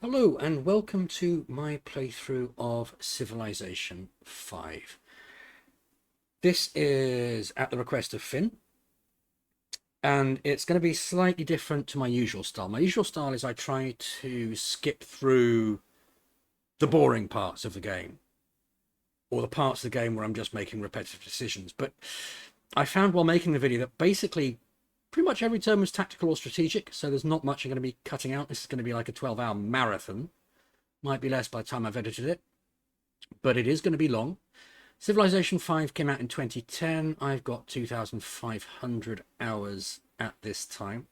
Hello and welcome to my playthrough of Civilization V. This is at the request of Finn, and it's going to be slightly different to my usual style. My usual style is I try to skip through the boring parts of the game, or the parts of the game where I'm just making repetitive decisions. But I found while making the video that basically pretty much every turn was tactical or strategic, so there's not much I'm going to be cutting out. This is going to be like a 12-hour marathon. Might be less by the time I've edited it, but it is going to be long. Civilization V came out in 2010. I've got 2,500 hours at this time.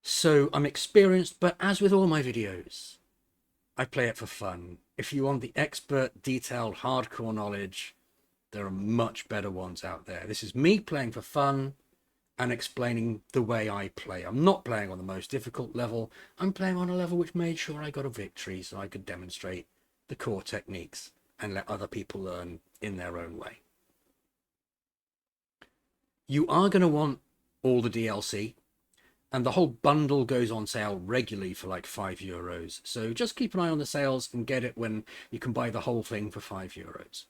So I'm experienced, but as with all my videos, I play it for fun. If you want the expert, detailed, hardcore knowledge, there are much better ones out there. This is me playing for fun and explaining the way I play. I'm not playing on the most difficult level. I'm playing on a level which made sure I got a victory so I could demonstrate the core techniques and let other people learn in their own way. You are going to want all the DLC, and the whole bundle goes on sale regularly for like €5. So just keep an eye on the sales and get it when you can buy the whole thing for €5.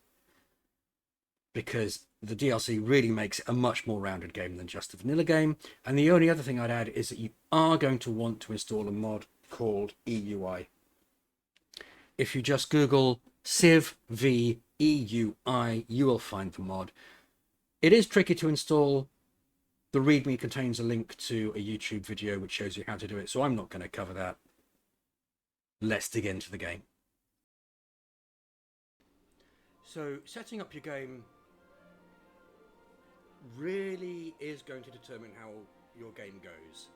Because the DLC really makes it a much more rounded game than just a vanilla game. And the only other thing I'd add is that you are going to want to install a mod called EUI. If you just Google Civ V EUI, you will find the mod. It is tricky to install. The README contains a link to a YouTube video which shows you how to do it, so I'm not going to cover that. Let's dig into the game. So setting up your game really is going to determine how your game goes.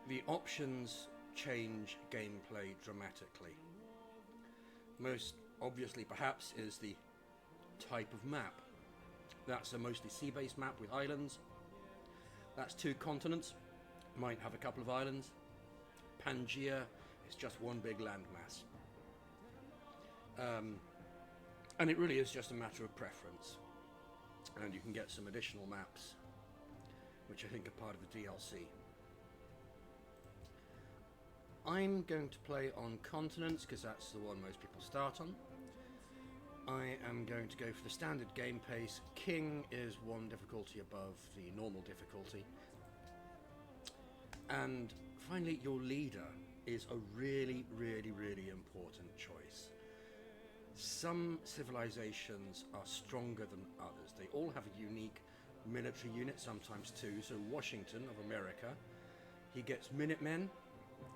The options change gameplay dramatically. Most obviously perhaps is the type of map. That's a mostly sea-based map with islands. That's 2 continents, might have a couple of islands. Pangaea is just one big landmass. And it really is just a matter of preference. And you can get some additional maps, which I think are part of the DLC. I'm going to play on continents because that's the one most people start on. I am going to go for the standard game pace. King is 1 difficulty above the normal difficulty. And finally, your leader is a really, really, really important choice. Some civilizations are stronger than others. They all have a unique military unit, sometimes 2. So Washington of America, he gets Minutemen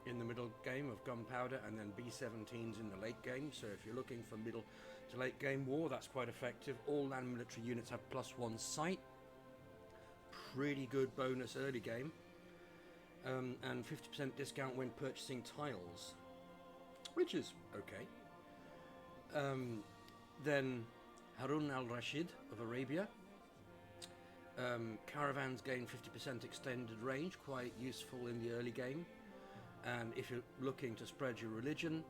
in the middle game of gunpowder, and then B-17s in the late game. So if you're looking for middle to late game war, that's quite effective. All land military units have +1 sight. Pretty good bonus early game. And 50% discount when purchasing tiles, which is okay. Then Harun al-Rashid of Arabia. Caravans gain 50% extended range, quite useful in the early game. And if you're looking to spread your religion,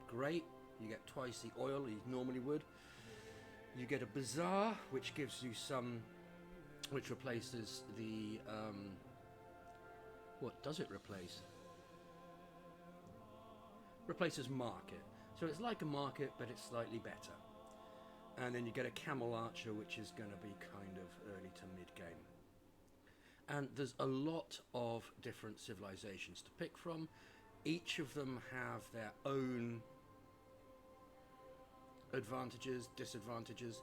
great. You get twice the oil you normally would. You get a bazaar, which gives you some, which replaces the, what does it replace? Replaces market. So it's like a market, but it's slightly better. And then you get a camel archer, which is going to be kind of early to mid-game. And there's a lot of different civilizations to pick from. Each of them have their own advantages, disadvantages.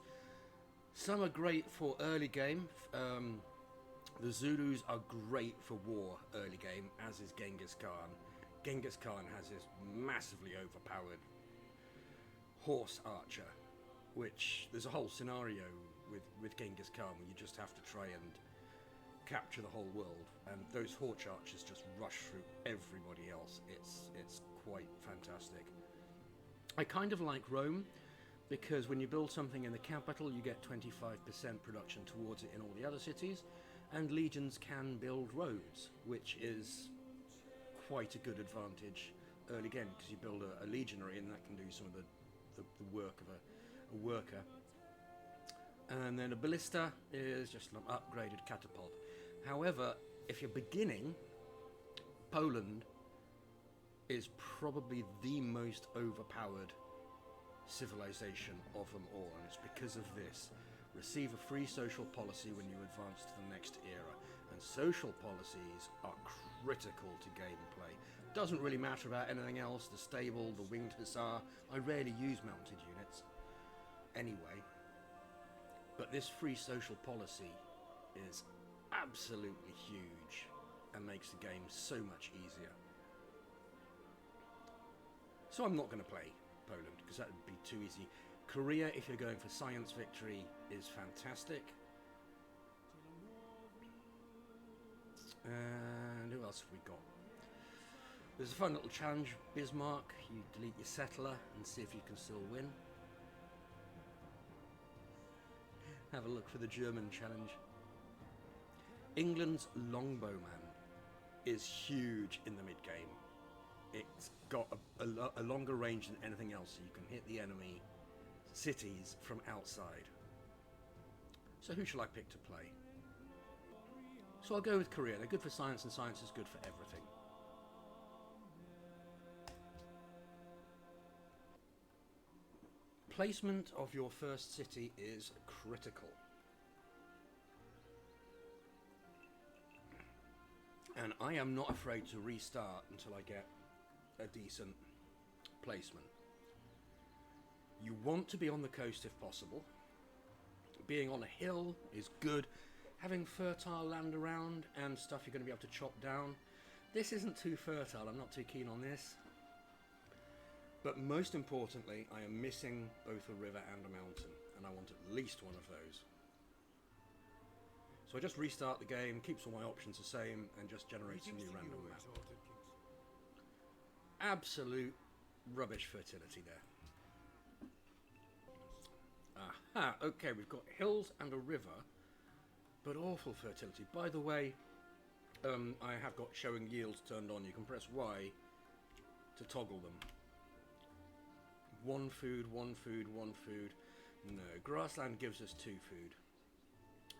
Some are great for early game. The Zulus are great for war early game, as is Genghis Khan. Genghis Khan has this massively overpowered horse archer, which there's a whole scenario with Genghis Khan where you just have to try and capture the whole world, and those horse archers just rush through everybody else. It's quite fantastic. I kind of like Rome because when you build something in the capital, you get 25% production towards it in all the other cities, and legions can build roads, which is quite a good advantage early game because you build a legionary and that can do some of the work of a worker. And then a ballista is just an upgraded catapult. However, if you're beginning, Poland is probably the most overpowered civilization of them all, and it's because of this. Receive a free social policy when you advance to the next era, and social policies are critical to gameplay. Doesn't really matter about anything else, the stable, the winged hussar. I rarely use mounted units anyway, but this free social policy is absolutely huge and makes the game so much easier. So I'm not going to play Poland because that would be too easy. Korea, if you're going for science victory, is fantastic. And who else have we got? There's a fun little challenge, Bismarck. You delete your settler and see if you can still win. Have a look for the German challenge. England's longbowman is huge in the mid-game. It's got a longer range than anything else, so you can hit the enemy cities from outside. So who shall I pick to play? So I'll go with Korea. They're good for science, and science is good for everything. Placement of your first city is critical. And I am not afraid to restart until I get a decent placement. You want to be on the coast if possible. Being on a hill is good. Having fertile land around and stuff you're going to be able to chop down. This isn't too fertile, I'm not too keen on this. But most importantly, I am missing both a river and a mountain, and I want at least one of those. So I just restart the game, keeps all my options the same, and just generates a new random map. Absolute rubbish fertility there. Aha, okay, we've got hills and a river, but awful fertility. By the way, I have got showing yields turned on. You can press Y to toggle them. One food, one food, one food. No, grassland gives us 2 food.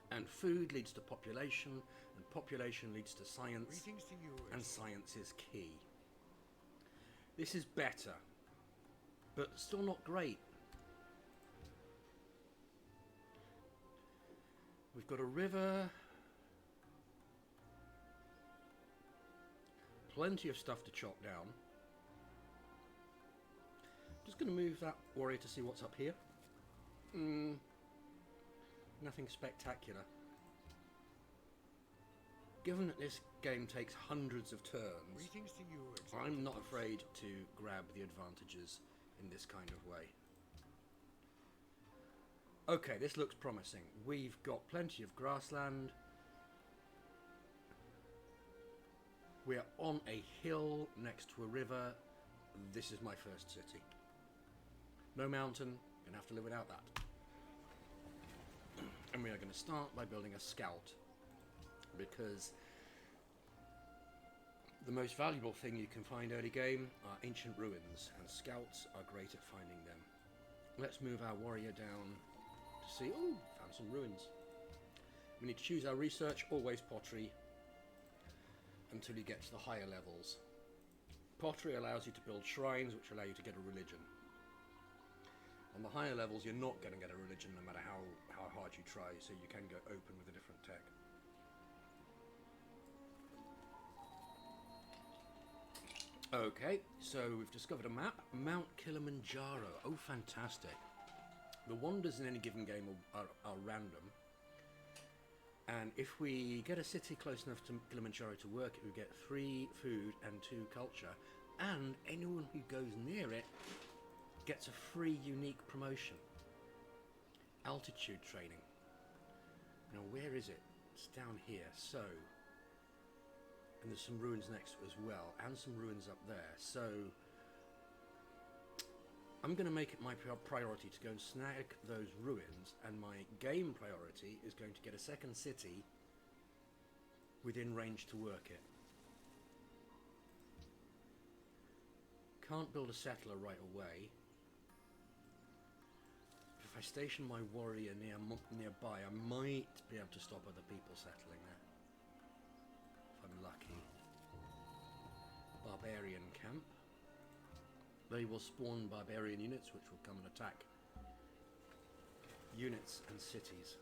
And food leads to population, and population leads to science, and science is key. This is better, but still not great. We've got a river, plenty of stuff to chop down. Just going to move that warrior to see what's up here. Nothing spectacular. Given that this game takes hundreds of turns, I'm not afraid to grab the advantages in this kind of way. Okay, this looks promising. We've got plenty of grassland. We're on a hill next to a river. This is my first city. No mountain, gonna have to live without that. And we are going to start by building a scout, because the most valuable thing you can find early game are ancient ruins, and scouts are great at finding them. Let's move our warrior down to see. Oh, found some ruins. We need to choose our research, always pottery, until you get to the higher levels. Pottery allows you to build shrines, which allow you to get a religion. On the higher levels, you're not going to get a religion no matter how hard you try, so you can go open with a different tech. Okay, so we've discovered a map, Mount Kilimanjaro. Oh, fantastic. The wonders in any given game are random. And if we get a city close enough to Kilimanjaro to work, we get 3 food and 2 culture. And anyone who goes near it gets a free unique promotion. Altitude training. Now where is it? It's down here. So, and there's some ruins next as well, and some ruins up there. So I'm going to make it my priority to go and snag those ruins, and my game priority is going to get a second city within range to work it. Can't build a settler right away. If I station my warrior nearby, I might be able to stop other people settling there. If I'm lucky. Barbarian camp. they will spawn barbarian units which will come and attack units and cities.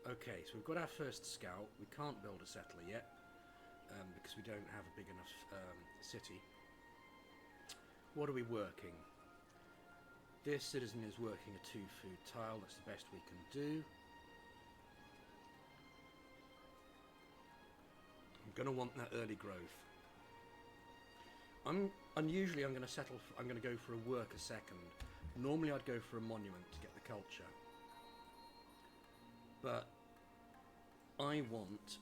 Okay, so we've got our first scout. We can't build a settler yet because we don't have a big enough city. What are we working? This citizen is working a 2 food tile. That's the best we can do. I'm going to want that early growth. Unusually I'm going to settle. I'm going to go for a worker second. Normally I'd go for a monument to get the culture, but I want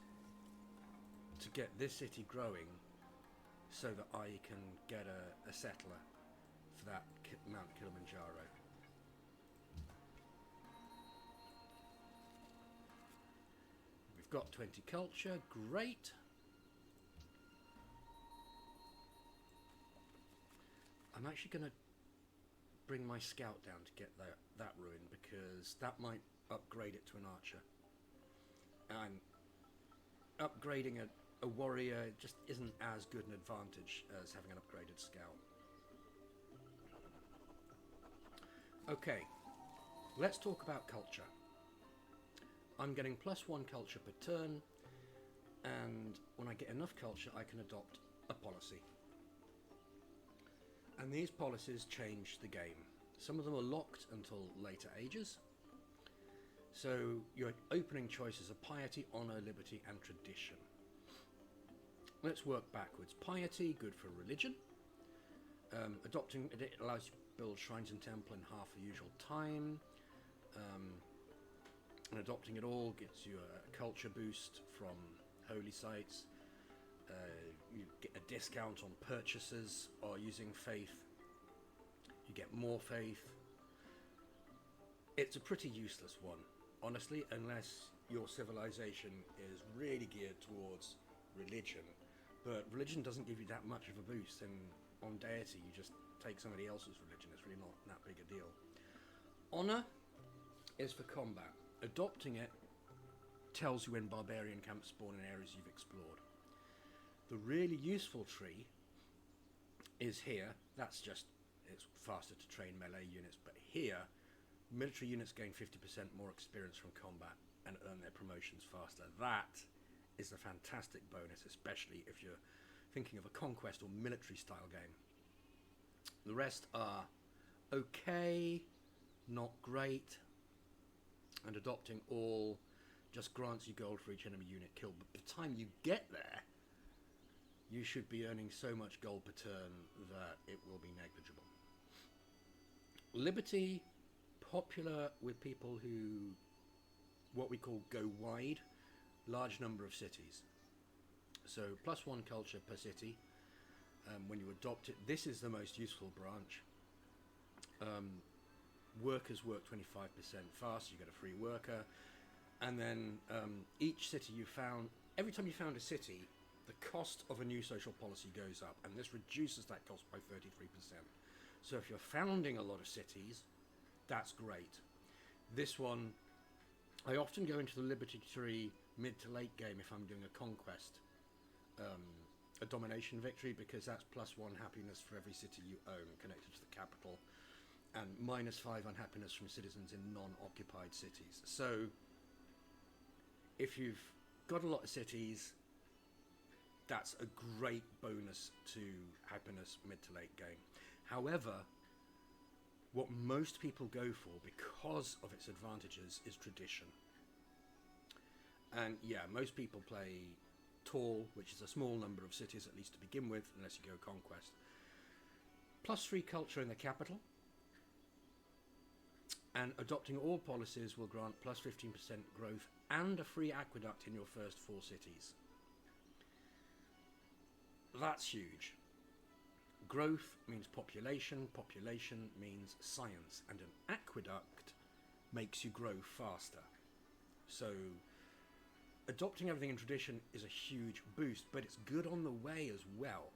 to get this city growing so that I can get a settler for that Mount Kilimanjaro. We've got 20 culture, great. I'm actually going to bring my scout down to get that ruin, because that might upgrade it to an archer. And upgrading a warrior just isn't as good an advantage as having an upgraded scout. Okay, let's talk about culture. I'm getting +1 culture per turn, and when I get enough culture I can adopt a policy. And these policies change the game. Some of them are locked until later ages. So your opening choices are piety, honour, liberty and tradition. Let's work backwards. Piety, good for religion. Adopting it allows you to build shrines and temple in half the usual time. And adopting it all gets you a culture boost from holy sites. You get a discount on purchases or using faith. You get more faith. It's a pretty useless one, honestly, unless your civilization is really geared towards religion. But religion doesn't give you that much of a boost, and on deity you just take somebody else's religion. It's really not that big a deal. Honor is for combat. Adopting it tells you when barbarian camps spawn in areas you've explored. The really useful tree is here. That's just, it's faster to train melee units, but here military units gain 50% more experience from combat and earn their promotions faster. That is a fantastic bonus, especially if you're thinking of a conquest or military style game. The rest are okay, not great, and adopting all just grants you gold for each enemy unit killed. But by the time you get there, you should be earning so much gold per turn that it will be negligible. Liberty, popular with people who, what we call go wide, large number of cities. So +1 culture per city. When you adopt it, this is the most useful branch. Workers work 25% faster, you get a free worker. And then each city you found, every time you found a city, the cost of a new social policy goes up, and this reduces that cost by 33%. So if you're founding a lot of cities, that's great. This one, I often go into the Liberty tree mid to late game if I'm doing a conquest, a domination victory, because that's +1 happiness for every city you own connected to the capital, and -5 unhappiness from citizens in non-occupied cities. So if you've got a lot of cities, that's a great bonus to happiness mid to late game. However, what most people go for, because of its advantages, is tradition. And yeah, most people play tall, which is a small number of cities at least to begin with, unless you go conquest. +3 culture in the capital. And adopting all policies will grant +15% growth and a free aqueduct in your first 4 cities. That's huge. Growth means population, population means science, and an aqueduct makes you grow faster. So adopting everything in tradition is a huge boost, but it's good on the way as well.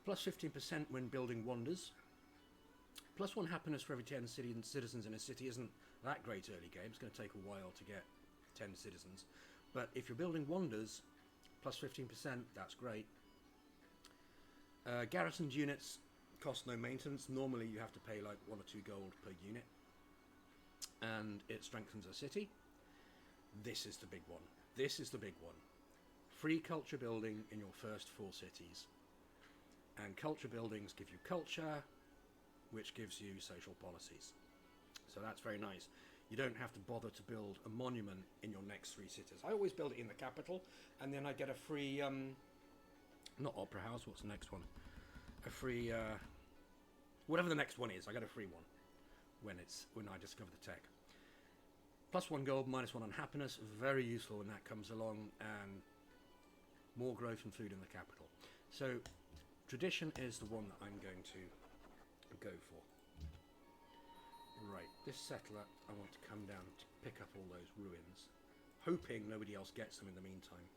+15% when building wonders. +1 happiness for every 10 citizens in a city isn't that great early game. It's going to take a while to get 10 citizens. But if you're building wonders, +15%, that's great. Garrisoned units cost no maintenance. Normally you have to pay like 1 or 2 gold per unit. And it strengthens a city. This is the big one. This is the big one. Free culture building in your first 4 cities. And culture buildings give you culture, which gives you social policies. So that's very nice. You don't have to bother to build a monument in your next 3 cities. I always build it in the capital, and then I get a free, not opera house, what's the next one? A free, whatever the next one is, I get a free one when I discover the tech. +1 gold, -1 on happiness, very useful when that comes along, and more growth and food in the capital. So tradition is the one that I'm going to go for. Right, this settler, I want to come down to pick up all those ruins, hoping nobody else gets them in the meantime.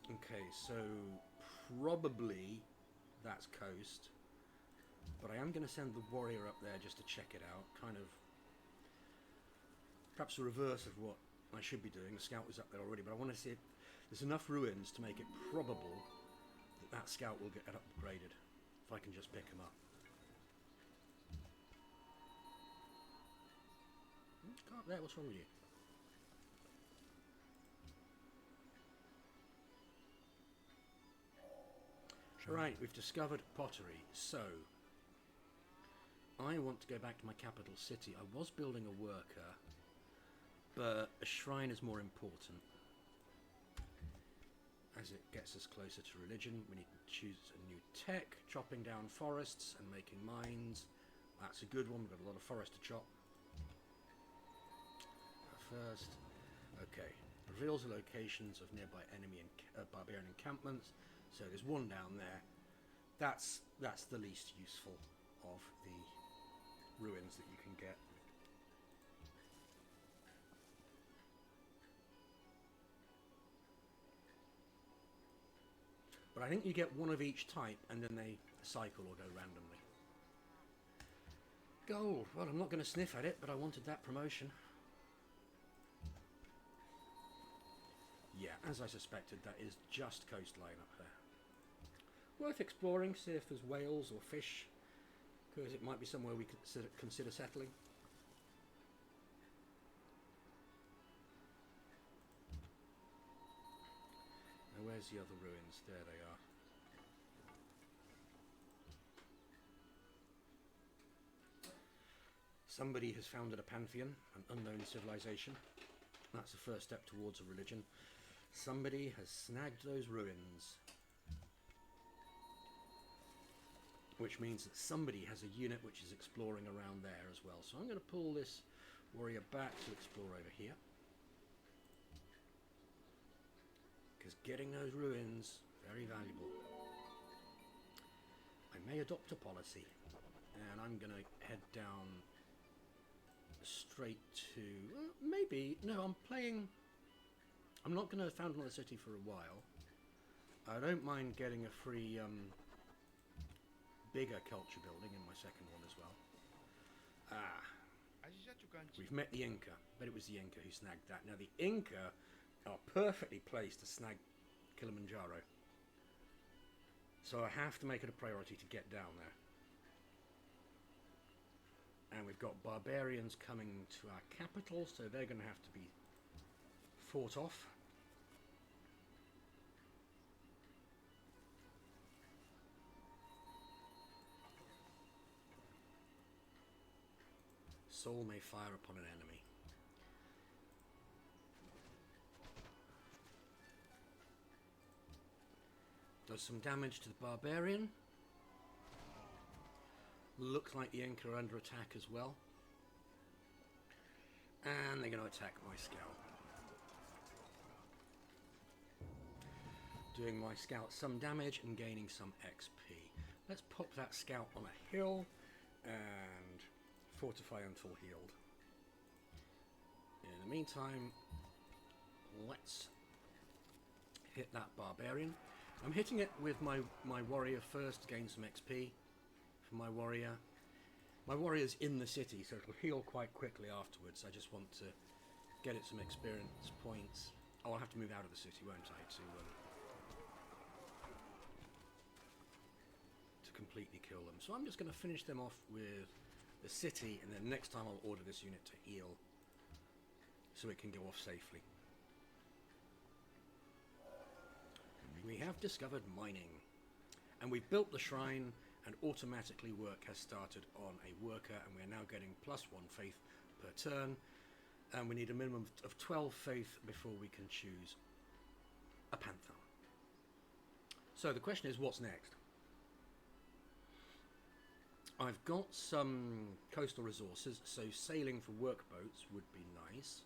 Okay, so probably that's coast, but I am going to send the warrior up there just to check it out, kind of perhaps the reverse of what I should be doing. The scout was up there already, but I want to see if there's enough ruins to make it probable that that scout will get upgraded, if I can just pick him up. Go up there, what's wrong with you? Right, we've discovered pottery, so I want to go back to my capital city. I was building a worker, but a shrine is more important. As it gets us closer to religion, we need to choose a new tech, chopping down forests and making mines. That's a good one, we've got a lot of forest to chop. First, okay, reveals the locations of nearby enemy and barbarian encampments. So there's one down there. That's the least useful of the ruins that you can get. But I think you get one of each type, and then they cycle or go randomly. Gold. Well, I'm not going to sniff at it, but I wanted that promotion. Yeah, as I suspected, that is just coastline up there. Worth exploring, see if there's whales or fish, because it might be somewhere we consider settling. Now where's the other ruins? There they are. Somebody has founded a pantheon, an unknown civilization. That's the first step towards a religion. Somebody has snagged those ruins. Which means that somebody has a unit which is exploring around there as well. So I'm going to pull this warrior back to explore over here. Because getting those ruins, very valuable. I may adopt a policy. And I'm going to head down straight to... maybe... no, I'm not going to found another city for a while. I don't mind getting a free... bigger culture building in my second one as well. We've met the Inca. Bet it was the Inca who snagged that. Now the Inca are perfectly placed to snag Kilimanjaro. So I have to make it a priority to get down there. And we've got barbarians coming to our capital, so they're going to have to be fought off. Soul may fire upon an enemy. Does some damage to the barbarian. Looks like the Inca are under attack as well. And they're going to attack my scout. Doing my scout some damage and gaining some XP. Let's pop that scout on a hill and fortify until healed. In the meantime, let's hit that barbarian. I'm hitting it with my warrior first to gain some XP for my warrior. My warrior's in the city, so it'll heal quite quickly afterwards. I just want to get it some experience points. Oh, I'll have to move out of the city, won't I, to completely kill them. So I'm just going to finish them off with the city, and then next time I'll order this unit to heal so it can go off safely. We have discovered mining, and we've built the shrine, and automatically work has started on a worker, and we're now getting +1 faith per turn, and we need a minimum of 12 faith before we can choose a panther. So the question is, what's next? I've got some coastal resources, so sailing for workboats would be nice.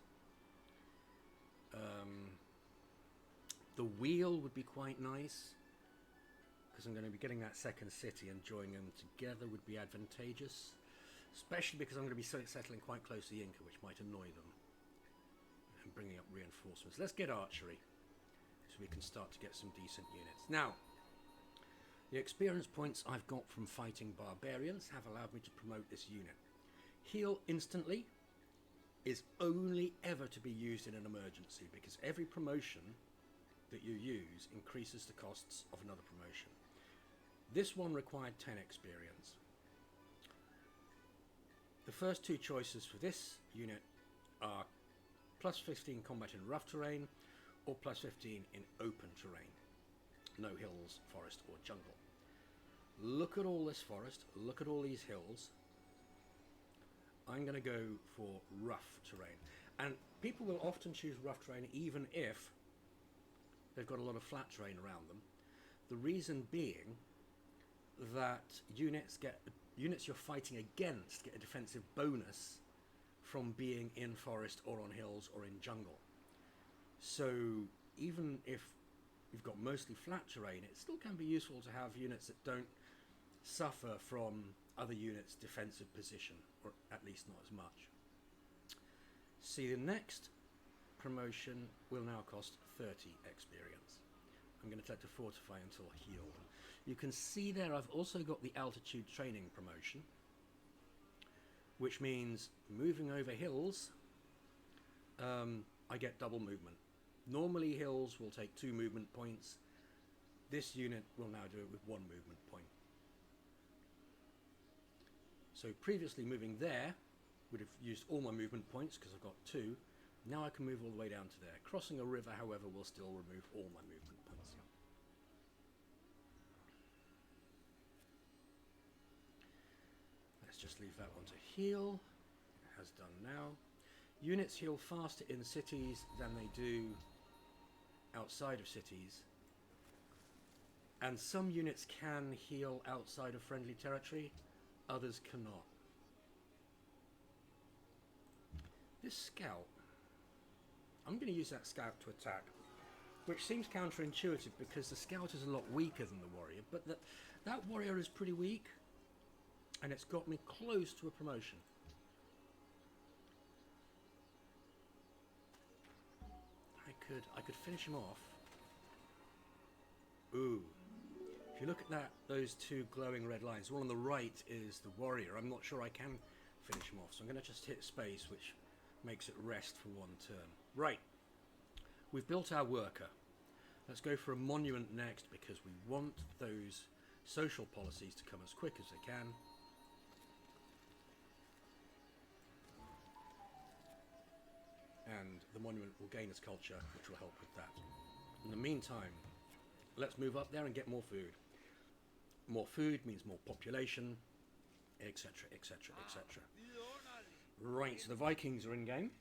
The wheel would be quite nice, because I'm going to be getting that second city, and joining them together would be advantageous, especially because I'm going to be settling quite close to the Inca, which might annoy them, and bringing up reinforcements. Let's get archery, so we can start to get some decent units. Now, the experience points I've got from fighting barbarians have allowed me to promote this unit. Heal instantly is only ever to be used in an emergency, because every promotion that you use increases the costs of another promotion. This one required 10 experience. The first two choices for this unit are +15 combat in rough terrain or +15 in open terrain. No hills, forest or jungle. Look at all this forest, look at all these hills. I'm going to go for rough terrain. And people will often choose rough terrain even if they've got a lot of flat terrain around them. The reason being that units you're fighting against get a defensive bonus from being in forest or on hills or in jungle. So even if you've got mostly flat terrain, it still can be useful to have units that don't suffer from other units' defensive position, or at least not as much. See, the next promotion will now cost 30 experience. I'm going to take to fortify until healed. You can see there I've also got the altitude training promotion, which means moving over hills, I get double movement. Normally hills will take 2 movement points. This unit will now do it with 1 movement point. So previously moving there would have used all my movement points because I've got 2. Now I can move all the way down to there. Crossing a river, however, will still remove all my movement points. Let's just leave that one to heal. It has done now. Units heal faster in cities than they do outside of cities. And some units can heal outside of friendly territory, others cannot. This scout, I'm going to use that scout to attack, which seems counterintuitive because the scout is a lot weaker than the warrior, but that warrior is pretty weak, and it's got me close to a promotion. I could finish him off. Ooh. If you look at those 2 glowing red lines, the one on the right is the warrior. I'm not sure I can finish him off, so I'm going to just hit space, which makes it rest for 1 turn. Right. We've built our worker. Let's go for a monument next, because we want those social policies to come as quick as they can. And the monument will gain its culture, which will help with that. In the meantime, let's move up there and get more food. More food means more population, etc., etc., etc. Right, so the Vikings are in game.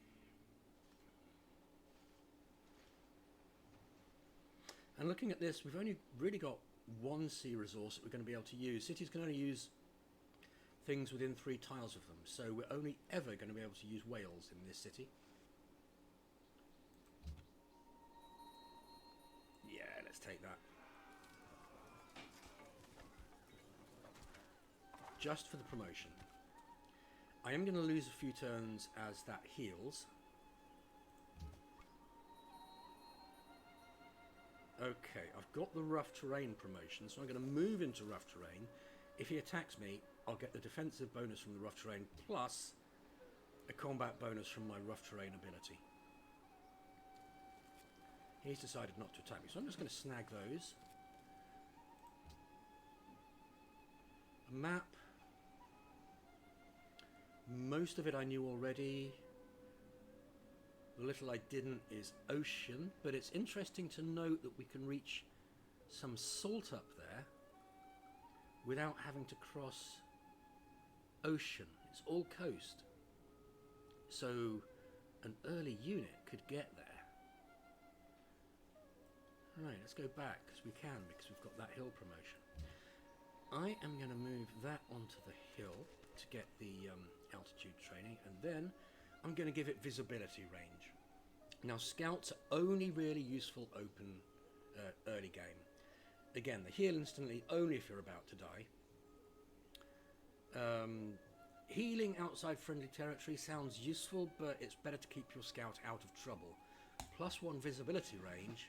And looking at this, we've only really got 1 sea resource that we're going to be able to use. Cities can only use things within 3 tiles of them, so we're only ever going to be able to use whales in this city. Yeah, let's take that. Just for the promotion. I am going to lose a few turns as that heals. Okay, I've got the rough terrain promotion, so I'm going to move into rough terrain. If he attacks me, I'll get the defensive bonus from the rough terrain, plus a combat bonus from my rough terrain ability. He's decided not to attack me, so I'm just going to snag those. A map. Most of it I knew already. The little I didn't is ocean, but it's interesting to note that we can reach some salt up there without having to cross ocean. It's all coast. So an early unit could get there. Right, let's go back, because we can, because we've got that hill promotion. I am going to move that onto the hill to get the altitude training, and then I'm going to give it visibility range. Now, scouts are only really useful open early game. Again, they heal instantly only if you're about to die. Healing outside friendly territory sounds useful, but it's better to keep your scout out of trouble. +1 visibility range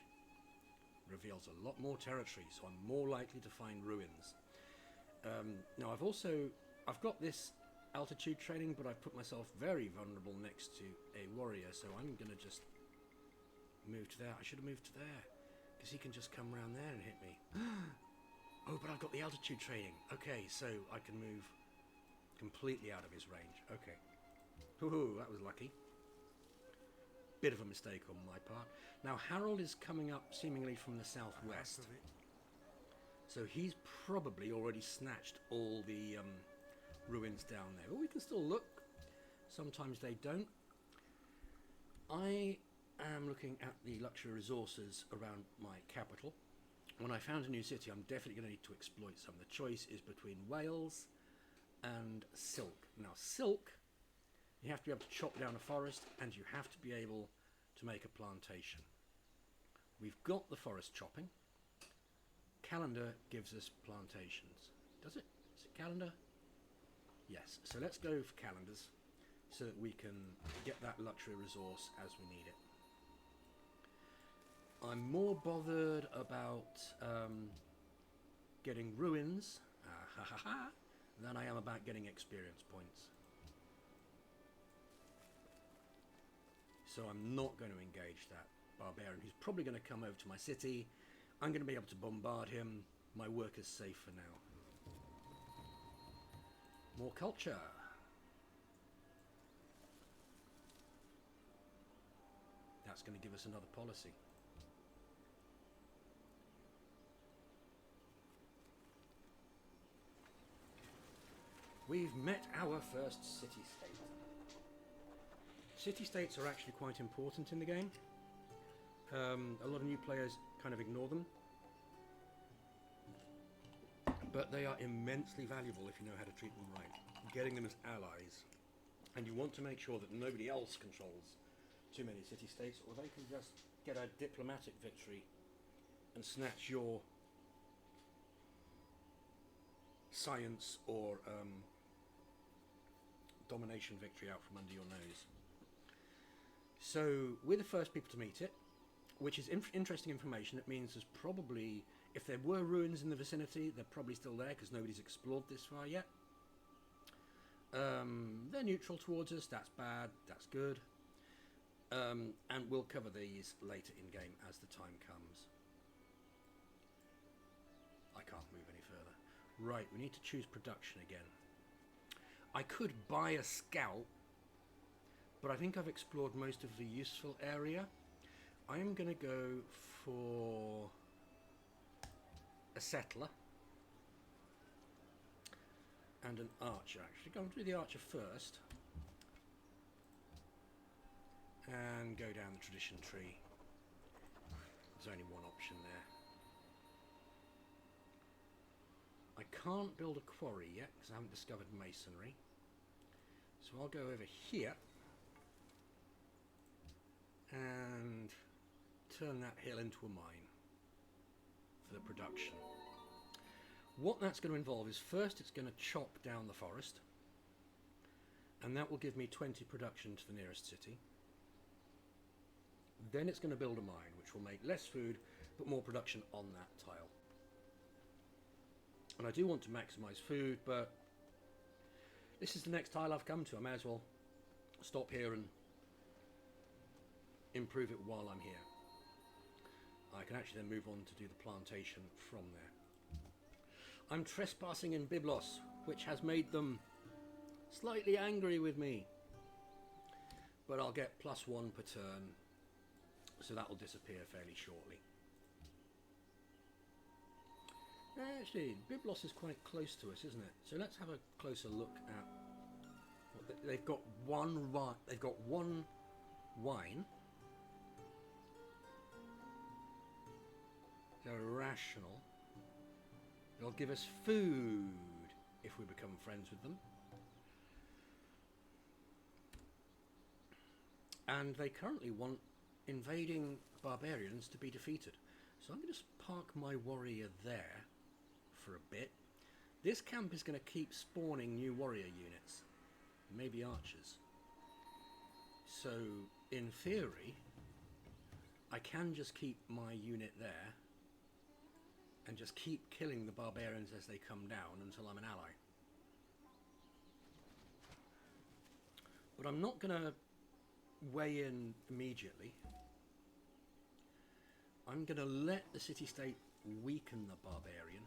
reveals a lot more territory, so I'm more likely to find ruins. Now I've got this altitude training, but I've put myself very vulnerable next to a warrior, so I'm going to just move to there. I should have moved to there, because he can just come around there and hit me. Oh, but I've got the altitude training. Okay, so I can move completely out of his range. Okay. Ooh, that was lucky. Bit of a mistake on my part. Now, Harold is coming up seemingly from the southwest. So he's probably already snatched all the ruins down there. But we can still look. Sometimes they don't. I am looking at the luxury resources around my capital. When I found a new city, I'm definitely going to need to exploit some. The choice is between Wales and silk. Now, silk, you have to be able to chop down a forest, and you have to be able to make a plantation. We've got the forest chopping. Calendar gives us plantations. Does it? Is it calendar? Yes. So let's go for calendars so that we can get that luxury resource as we need it. I'm more bothered about getting ruins than I am about getting experience points. So I'm not going to engage that barbarian who's probably going to come over to my city. I'm going to be able to bombard him. My work is safe for now. More culture. That's going to give us another policy. We've met our first city-state. City-states are actually quite important in the game. A lot of new players kind of ignore them. But they are immensely valuable if you know how to treat them right. Getting them as allies. And you want to make sure that nobody else controls too many city-states, or they can just get a diplomatic victory and snatch your science or domination victory out from under your nose. So we're the first people to meet it, which is interesting information. It means there's probably, if there were ruins in the vicinity, they're probably still there because nobody's explored this far yet. They're neutral towards us. That's bad. That's good. And we'll cover these later in game as the time comes. I can't move any further. Right, we need to choose production again. I could buy a scout, but I think I've explored most of the useful area. I am going to go for a settler and an archer, actually. Go and do the archer first and go down the tradition tree. There's only one option there. I can't build a quarry yet because I haven't discovered masonry. So I'll go over here and turn that hill into a mine for the production. What that's going to involve is first it's going to chop down the forest, and that will give me 20 production to the nearest city. Then it's going to build a mine, which will make less food but more production on that tile. And I do want to maximize food, but this is the next tile I've come to. I may as well stop here and improve it while I'm here. I can actually then move on to do the plantation from there. I'm trespassing in Byblos, which has made them slightly angry with me. But I'll get +1 per turn, so that will disappear fairly shortly. Actually, Byblos is quite close to us, isn't it? So let's have a closer look at what they've got. They've got one wine. They're rational. They'll give us food if we become friends with them. And they currently want invading barbarians to be defeated. So I'm going to park my warrior there for a bit. This camp is going to keep spawning new warrior units. Maybe archers. So, in theory, I can just keep my unit there and just keep killing the barbarians as they come down until I'm an ally. But I'm not going to weigh in immediately. I'm going to let the city-state weaken the barbarian.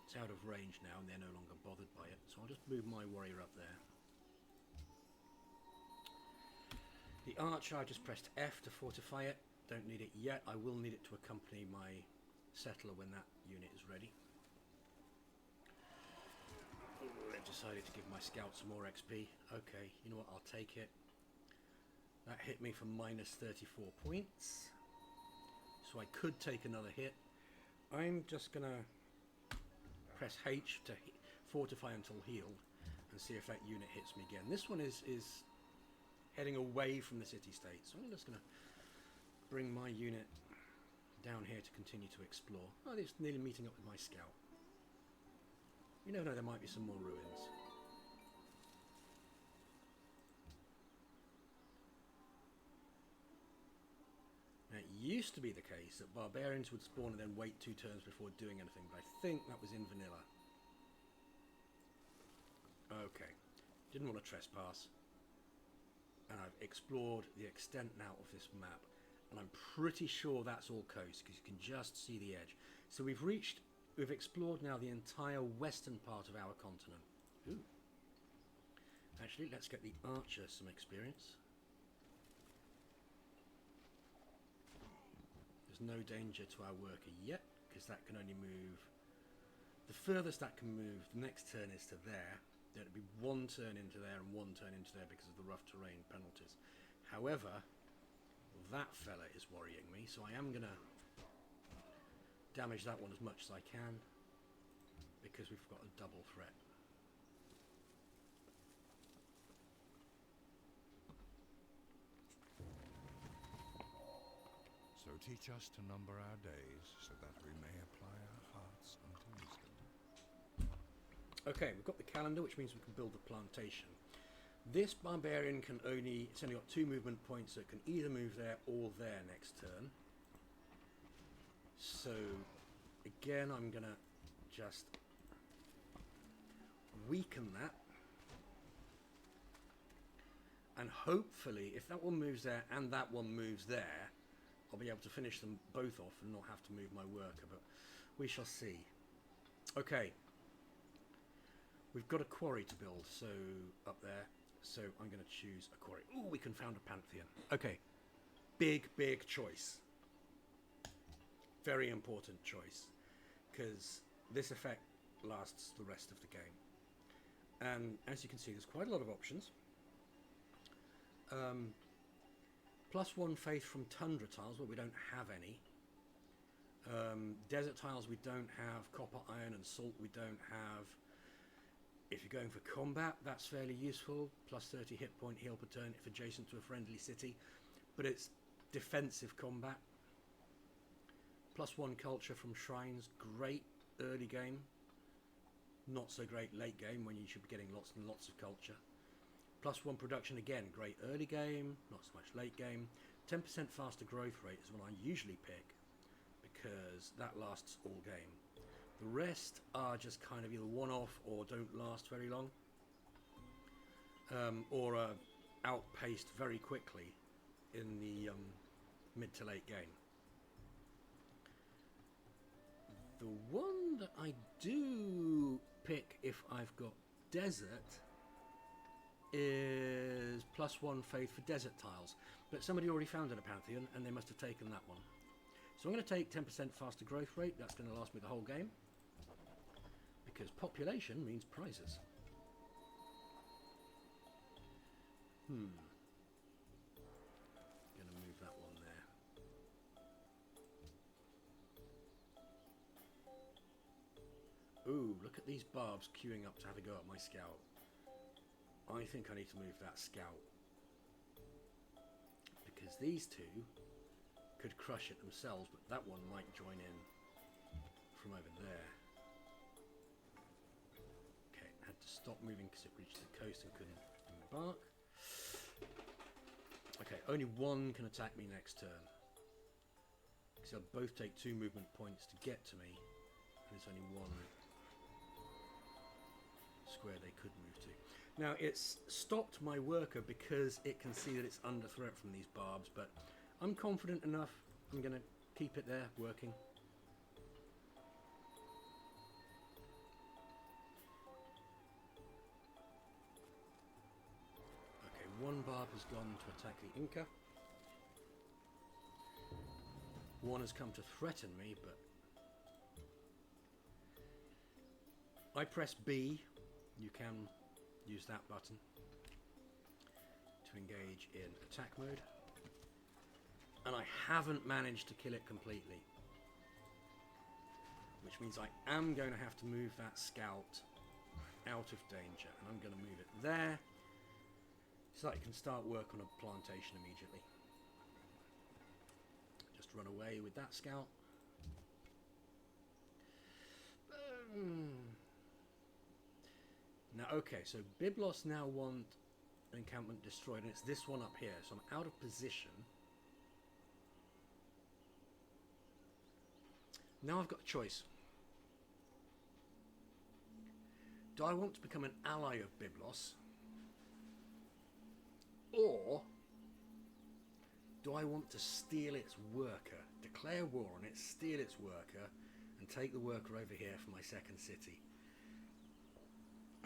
It's out of range now and they're no longer bothered by it, so I'll just move my warrior up there. The archer, I just pressed F to fortify it. Don't need it yet. I will need it to accompany my settler when that unit is ready. I decided to give my scout some more XP. Okay, you know what, I'll take it. That hit me for -34 points. So I could take another hit. I'm just going to press H to fortify until healed and see if that unit hits me again. This one is heading away from the city-state, so I'm just going to bring my unit down here to continue to explore. Oh, it's nearly meeting up with my scout. You never know, there might be some more ruins. Now, it used to be the case that barbarians would spawn and then wait 2 turns before doing anything, but I think that was in vanilla. Okay, didn't want to trespass. And I've explored the extent now of this map. And I'm pretty sure that's all coast, because you can just see the edge. So we've explored now the entire western part of our continent. Ooh. Actually, let's get the archer some experience. There's no danger to our worker yet, because that can only move... The furthest that can move, the next turn is to there. Then it'd be 1 turn into there and 1 turn into there because of the rough terrain penalties. However, that fella is worrying me, so I am going to damage that one as much as I can because we've got a double threat. So teach us to number our days so that we may apply our hearts unto wisdom. Okay, we've got the calendar, which means we can build the plantation. This barbarian can it's only got 2 movement points, so it can either move there or there next turn. So, again, I'm going to just weaken that. And hopefully, if that one moves there and that one moves there, I'll be able to finish them both off and not have to move my worker, but we shall see. Okay. We've got a quarry to build, so up there. So I'm going to choose a quarry. Ooh, we can found a pantheon. Okay. Big choice. Very important choice. Because this effect lasts the rest of the game. And as you can see, there's quite a lot of options. +1 faith from tundra tiles, but we don't have any. Desert tiles we don't have. Copper, iron and salt we don't have. If you're going for combat, that's fairly useful. +30 hit point heal per turn if adjacent to a friendly city. But it's defensive combat. +1 culture from shrines. Great early game. Not so great late game when you should be getting lots and lots of culture. +1 production again. Great early game. Not so much late game. 10% faster growth rate is what I usually pick, because that lasts all game. The rest are just kind of either one-off or don't last very long, or are outpaced very quickly in the mid to late game. The one that I do pick if I've got desert is +1 faith for desert tiles. But somebody already founded a Pantheon and they must have taken that one. So I'm going to take 10% faster growth rate. That's going to last me the whole game. Because population means prizes. Going to move that one there. Ooh, look at these barbs queuing up to have a go at my scout. I think I need to move that scout. Because these two could crush it themselves, but that one might join in from over there. Okay, had to stop moving because it reached the coast and couldn't embark. Okay, only one can attack me next turn. Because they'll both take 2 movement points to get to me. And there's only one square they could move to. Now, it's stopped my worker because it can see that it's under threat from these barbs, but I'm confident enough. I'm going to keep it there, working. Okay, one barb has gone to attack the Inca. One has come to threaten me, but I press B. You can use that button to engage in attack mode. And I haven't managed to kill it completely. Which means I am going to have to move that scout out of danger. And I'm going to move it there so that I can start work on a plantation immediately. Just run away with that scout. Now, okay, so Byblos now want an encampment destroyed, and it's this one up here, so I'm out of position. Now I've got a choice. Do I want to become an ally of Byblos? Or do I want to steal its worker, declare war on it, steal its worker, and take the worker over here for my second city?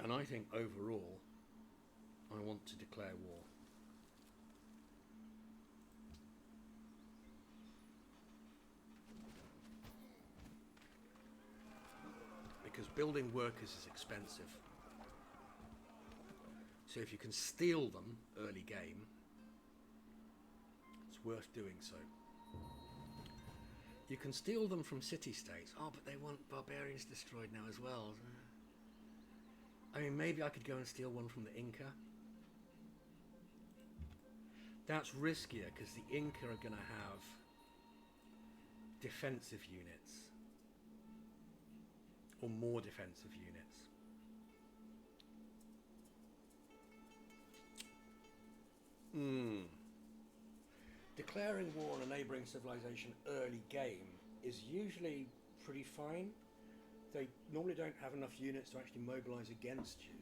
And I think overall, I want to declare war. Because building workers is expensive. So if you can steal them early game, it's worth doing so. You can steal them from city-states. Oh, but they want barbarians destroyed now as well. I mean, maybe I could go and steal one from the Inca. That's riskier because the Inca are going to have defensive units. Or more defensive units. Declaring war on a neighbouring civilization early game is usually pretty fine. They normally don't have enough units to actually mobilise against you.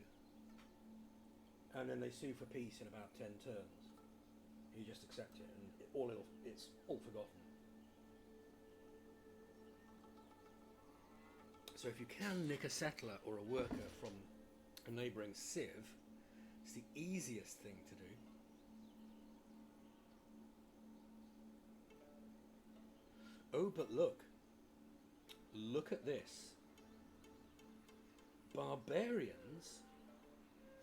And then they sue for peace in about 10 turns. You just accept it and it's all forgotten. So if you can nick a settler or a worker from a neighbouring civ, it's the easiest thing to do. Oh, but look at this. Barbarians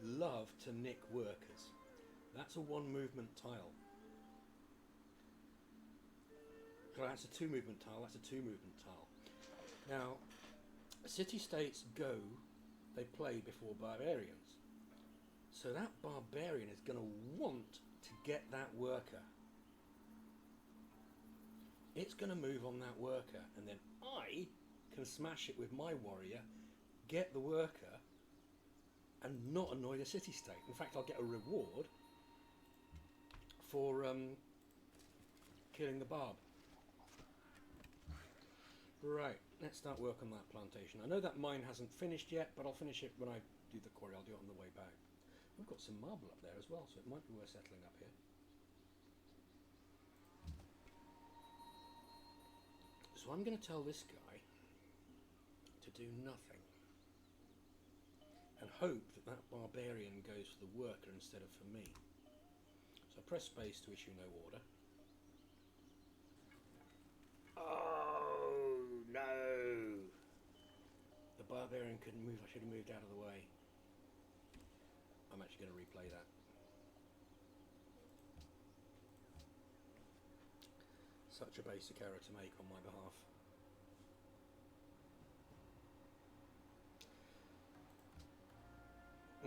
love to nick workers. That's a 1 movement tile. So that's a 2 movement tile, that's a 2 movement tile. Now, city-states they play before barbarians. So that barbarian is going to want to get that worker. It's going to move on that worker, and then I can smash it with my warrior, get the worker, and not annoy the city-state. In fact, I'll get a reward for killing the barb. Right, let's start work on that plantation. I know that mine hasn't finished yet, but I'll finish it when I do the quarry. I'll do it on the way back. We've got some marble up there as well, so it might be worth settling up here. So I'm going to tell this guy to do nothing and hope that that barbarian goes for the worker instead of for me. So I press space to issue no order. Oh no! The barbarian couldn't move. I should have moved out of the way. I'm actually going to replay that. Such a basic error to make on my behalf.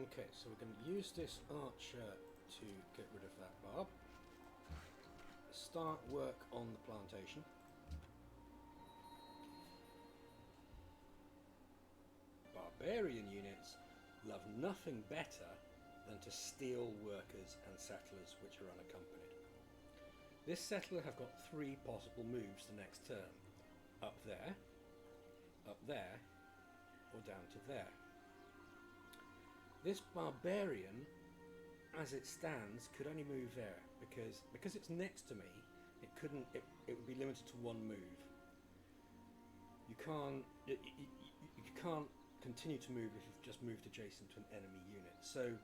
Okay, so we're going to use this archer to get rid of that barb. Start work on the plantation. Barbarian units love nothing better than to steal workers and settlers which are unaccompanied. This settler have got 3 possible moves the next turn. Up there, or down to there. This barbarian, as it stands, could only move there because it's next to me. It couldn't. It would be limited to 1 move. You can't continue to move if you've just moved adjacent to an enemy unit. So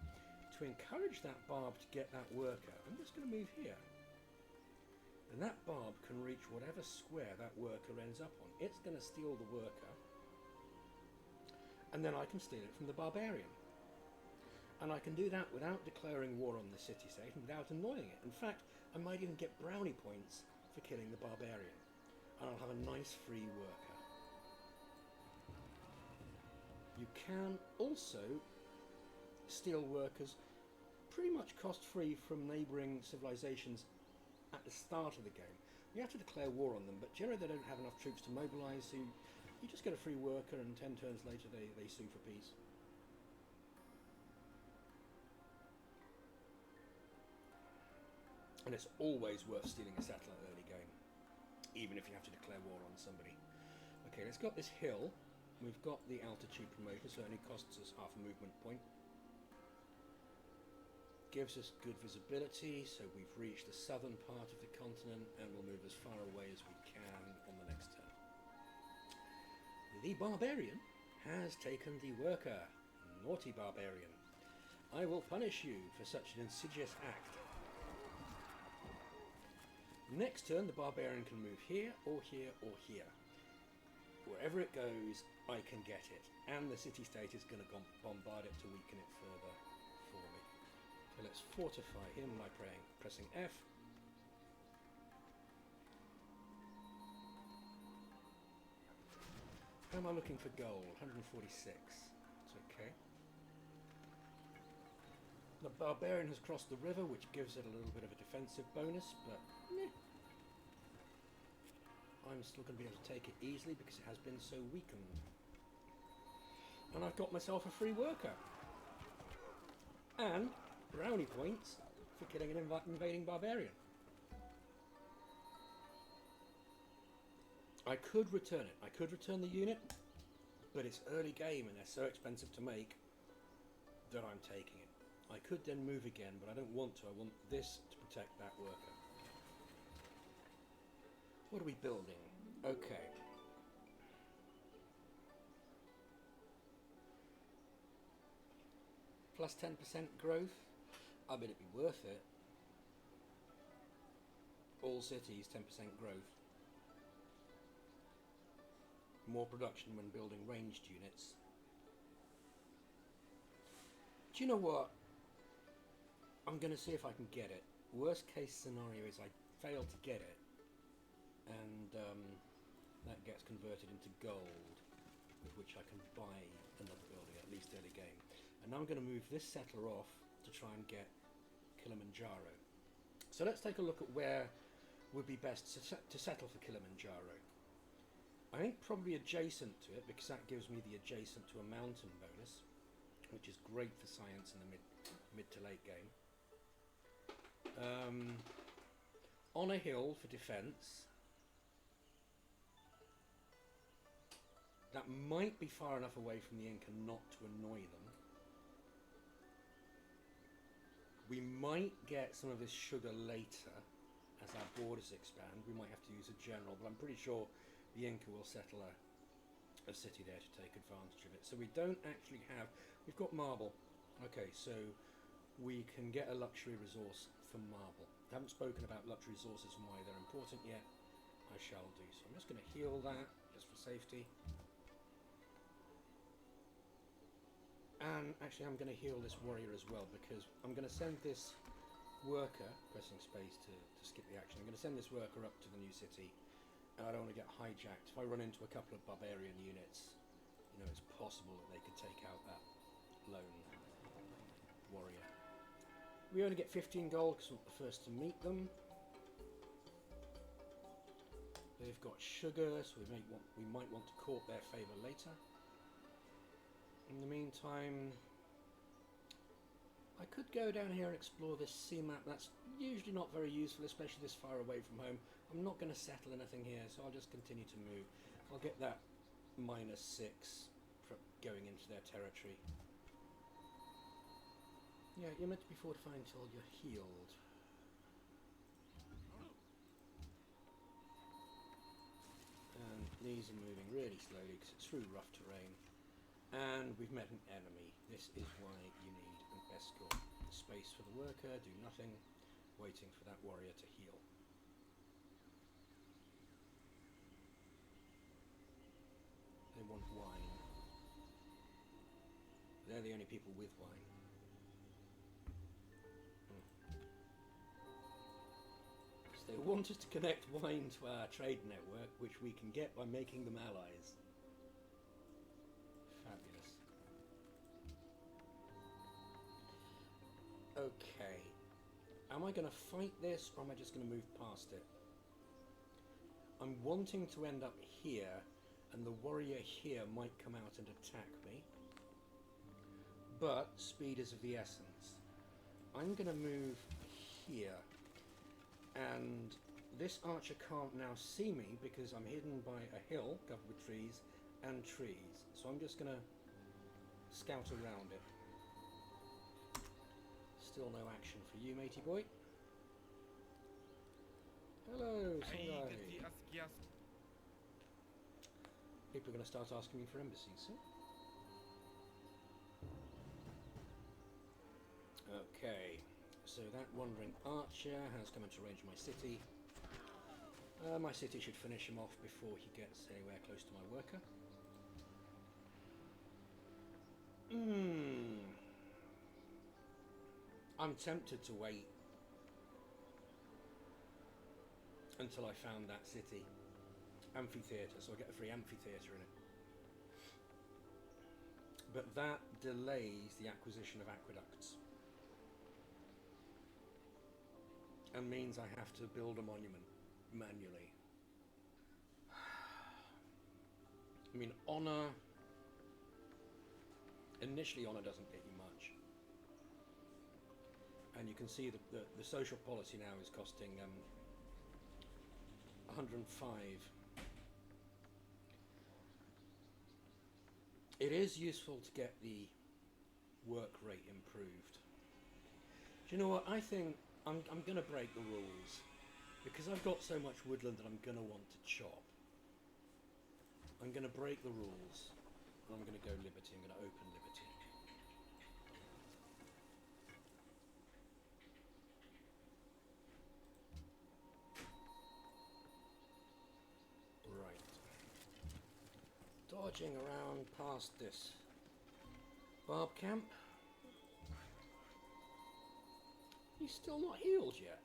to encourage that barb to get that worker, I'm just going to move here. And that barb can reach whatever square that worker ends up on. It's going to steal the worker, and then I can steal it from the barbarian. And I can do that without declaring war on the city-state and without annoying it. In fact, I might even get brownie points for killing the barbarian. And I'll have a nice free worker. You can also steal workers pretty much cost-free from neighbouring civilizations at the start of the game. You have to declare war on them, but generally they don't have enough troops to mobilise, so you just get a free worker and 10 turns later they sue for peace. And it's always worth stealing a settler early game, even if you have to declare war on somebody. Okay, let's got this hill. We've got the altitude promoter, so it only costs us half a movement point. Gives us good visibility, so we've reached the southern part of the continent and we'll move as far away as we can on the next turn. The barbarian has taken the worker. Naughty barbarian. I will punish you for such an insidious act. Next turn, the barbarian can move here, or here, or here. Wherever it goes, I can get it. And the city-state is going to bombard it to weaken it further for me. So let's fortify him by pressing F. How am I looking for gold? 146. It's okay. The barbarian has crossed the river, which gives it a little bit of a defensive bonus, but meh. I'm still going to be able to take it easily because it has been so weakened. And I've got myself a free worker. And brownie points for killing an invading barbarian. I could return it. I could return the unit, but it's early game and they're so expensive to make that I'm taking it. I could then move again, but I don't want to. I want this to protect that worker. What are we building? Okay. Plus 10% growth. I bet it'd be worth it. All cities, 10% growth. More production when building ranged units. Do you know what? I'm going to see if I can get it. Worst case scenario is I fail to get it, and that gets converted into gold, with which I can buy another building, at least early game. And now I'm going to move this settler off to try and get Kilimanjaro. So let's take a look at where would be best to settle for Kilimanjaro. I think probably adjacent to it, because that gives me the adjacent to a mountain bonus, which is great for science in the mid to late game. On a hill for defense. That might be far enough away from the Inca not to annoy them. We might get some of this sugar later as our borders expand. We might have to use a general, but I'm pretty sure the Inca will settle a city there to take advantage of it. So we don't actually have... We've got marble. Okay, so we can get a luxury resource for marble. I haven't spoken about luxury resources and why they're important yet. I shall do. So I'm just going to heal that, just for safety. And actually I'm going to heal this warrior as well, because I'm going to send this worker, pressing space to skip the action, I'm going to send this worker up to the new city. And I don't want to get hijacked. If I run into a couple of barbarian units, you know, it's possible that they could take out that lone warrior. We only get 15 gold because we're the first to meet them. They've got sugar, so we might want to court their favour later. In the meantime, I could go down here and explore this sea map. That's usually not very useful, especially this far away from home. I'm not going to settle anything here, so I'll just continue to move. I'll get that -6 from going into their territory. Yeah, you're meant to be fortified until you're healed. And these are moving really slowly because it's through rough terrain. And we've met an enemy. This is why you need an escort. Space for the worker, do nothing, waiting for that warrior to heal. They want wine. They're the only people with wine. So they want us to connect wine to our trade network, which we can get by making them allies. Fabulous. Okay. Am I going to fight this, or am I just going to move past it? I'm wanting to end up here, and the warrior here might come out and attack me. But speed is of the essence. I'm going to move here. And this archer can't now see me because I'm hidden by a hill covered with trees and trees. So I'm just going to scout around it. Still no action for you, matey boy. Hello, Songhai. People are going to start asking me for embassies soon. Okay, so that wandering archer has come into range of my city. My city should finish him off before he gets anywhere close to my worker. I'm tempted to wait until I found that city. Amphitheatre, so I get a free amphitheatre in it. But that delays the acquisition of aqueducts. And means I have to build a monument manually. I mean, honour... Initially, honour doesn't get you much. And you can see that the social policy now is costing 105. It is useful to get the work rate improved. Do you know what? I think I'm going to break the rules. Because I've got so much woodland that I'm going to want to chop. I'm going to break the rules. And I'm going to go Liberty. I'm going to open Liberty. Right. Dodging around past this barb camp. He's still not healed yet.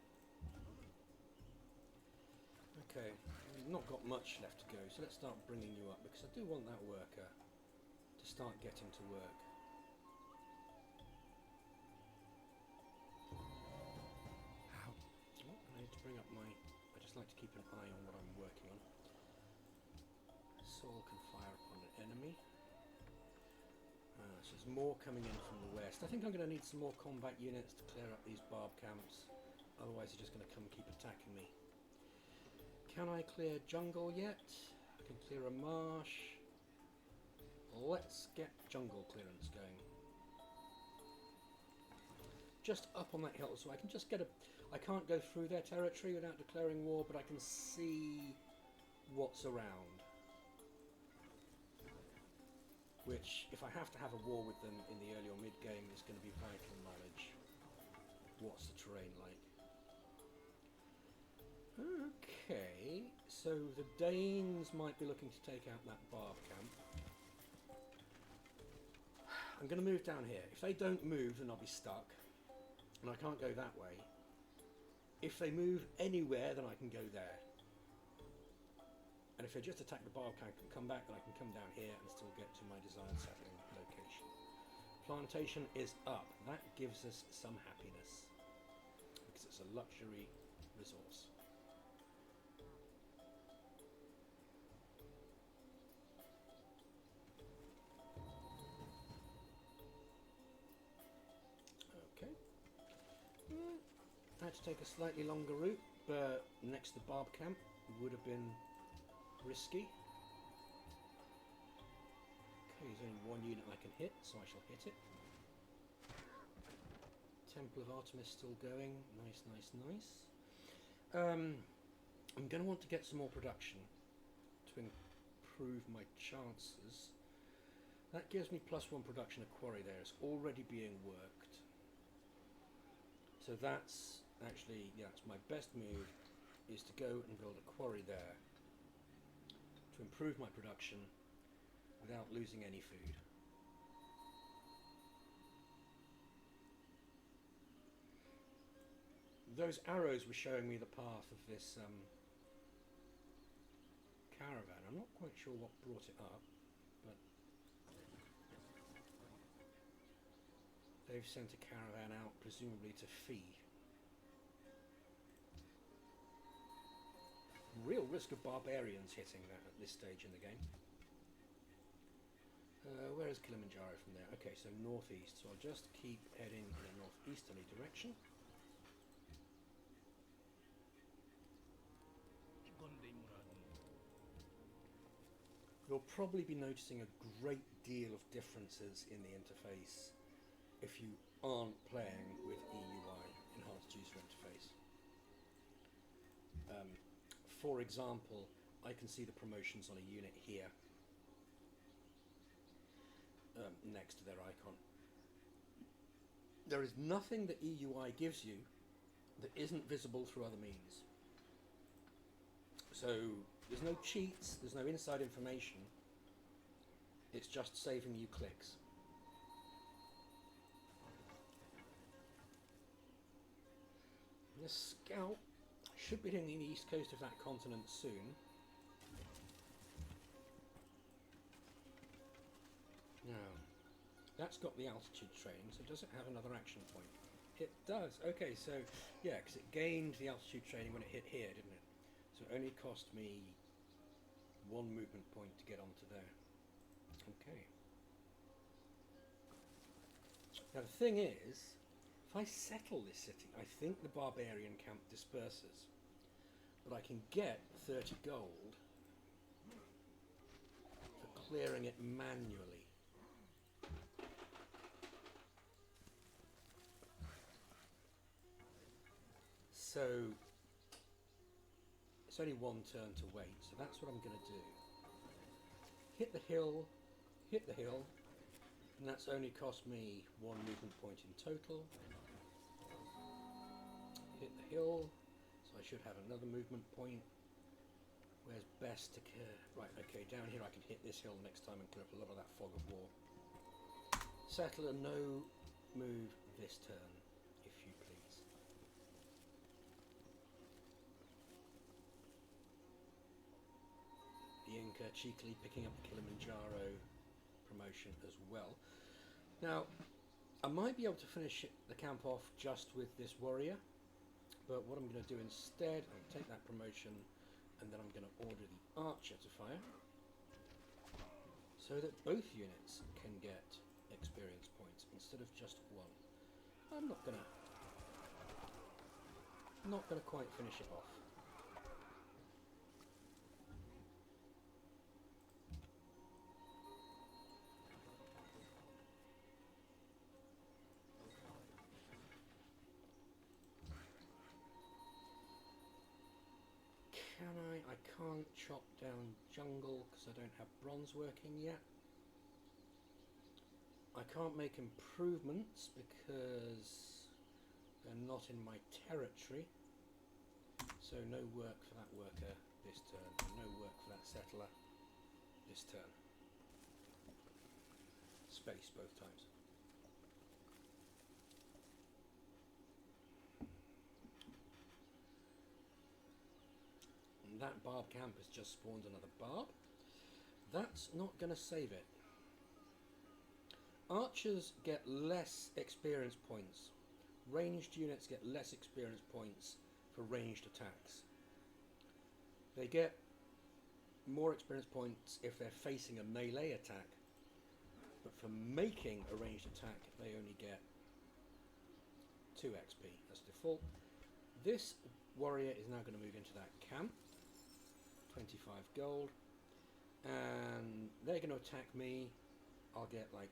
Okay, we've not got much left to go, so let's start bringing you up, because I do want that worker to start getting to work. How? Oh, I need to bring up my... I just like to keep an eye on what I'm working on. Saul can fire upon an enemy. So there's more coming in from the west. I think I'm going to need some more combat units to clear up these barb camps. Otherwise they're just going to come keep attacking me. Can I clear jungle yet? I can clear a marsh. Let's get jungle clearance going. Just up on that hill, so I can just get a... I can't go through their territory without declaring war, but I can see what's around. which, if I have to have a war with them in the early or mid game, is going to be vital knowledge. What's the terrain like? Okay, so the Danes might be looking to take out that Barb camp. I'm going to move down here. If they don't move, then I'll be stuck, and I can't go that way. If they move anywhere, then I can go there. And if they just attack the Barb camp and come back, then I can come down here and still get to my desired settling location. Plantation is up. That gives us some happiness, because it's a luxury resource. Okay. I had to take a slightly longer route, but next to the Barb camp would have been risky. Okay, there's only one unit I can hit, so I shall hit it. Temple of Artemis still going. Nice, nice, nice. I'm going to want to get some more production to improve my chances. That gives me +1 production. A quarry there is already being worked. So that's actually, yeah, it's my best move, is to go and build a quarry there to improve my production without losing any food. Those arrows were showing me the path of this caravan. I'm not quite sure what brought it up, but they've sent a caravan out, presumably to Fee. Real risk of barbarians hitting that at this stage in the game. Where is Kilimanjaro from there? Okay, so northeast. So I'll just keep heading in a northeasterly direction. You'll probably be noticing a great deal of differences in the interface if you aren't playing with EUI, Enhanced User Interface. For example, I can see the promotions on a unit here, next to their icon. There is nothing that EUI gives you that isn't visible through other means. So there's no cheats, there's no inside information, it's just saving you clicks. The scout should be hitting the east coast of that continent soon. Now, that's got the altitude training, so does it have another action point? It does. Okay, so yeah, because it gained the altitude training when it hit here, didn't it? So it only cost me 1 movement point to get onto there. Okay. Now the thing is, if I settle this city, I think the barbarian camp disperses, but I can get 30 gold for clearing it manually. So it's only 1 turn to wait, so that's what I'm going to do. Hit the hill, and that's only cost me 1 movement point in total. Hit the hill, so I should have another movement point. Where's best to care? Right, okay, down here I can hit this hill next time and clear up a lot of that fog of war. Settle a no move this turn, if you please. The Inca cheekily picking up the Kilimanjaro promotion as well. Now, I might be able to finish the camp off just with this warrior, but what I'm going to do instead, I'll take that promotion and then I'm going to order the archer to fire so that both units can get experience points instead of just 1. I'm not going to quite finish it off. I can't chop down jungle because I don't have bronze working yet. I can't make improvements because they're not in my territory. So no work for that worker this turn, and no work for that settler this turn. Space both times. And that barb camp has just spawned another barb. That's not going to save it. Archers get less experience points. Ranged units get less experience points for ranged attacks. They get more experience points if they're facing a melee attack, but for making a ranged attack they only get 2 XP as default. This warrior is now going to move into that camp, 25 gold, and they're going to attack me. I'll get like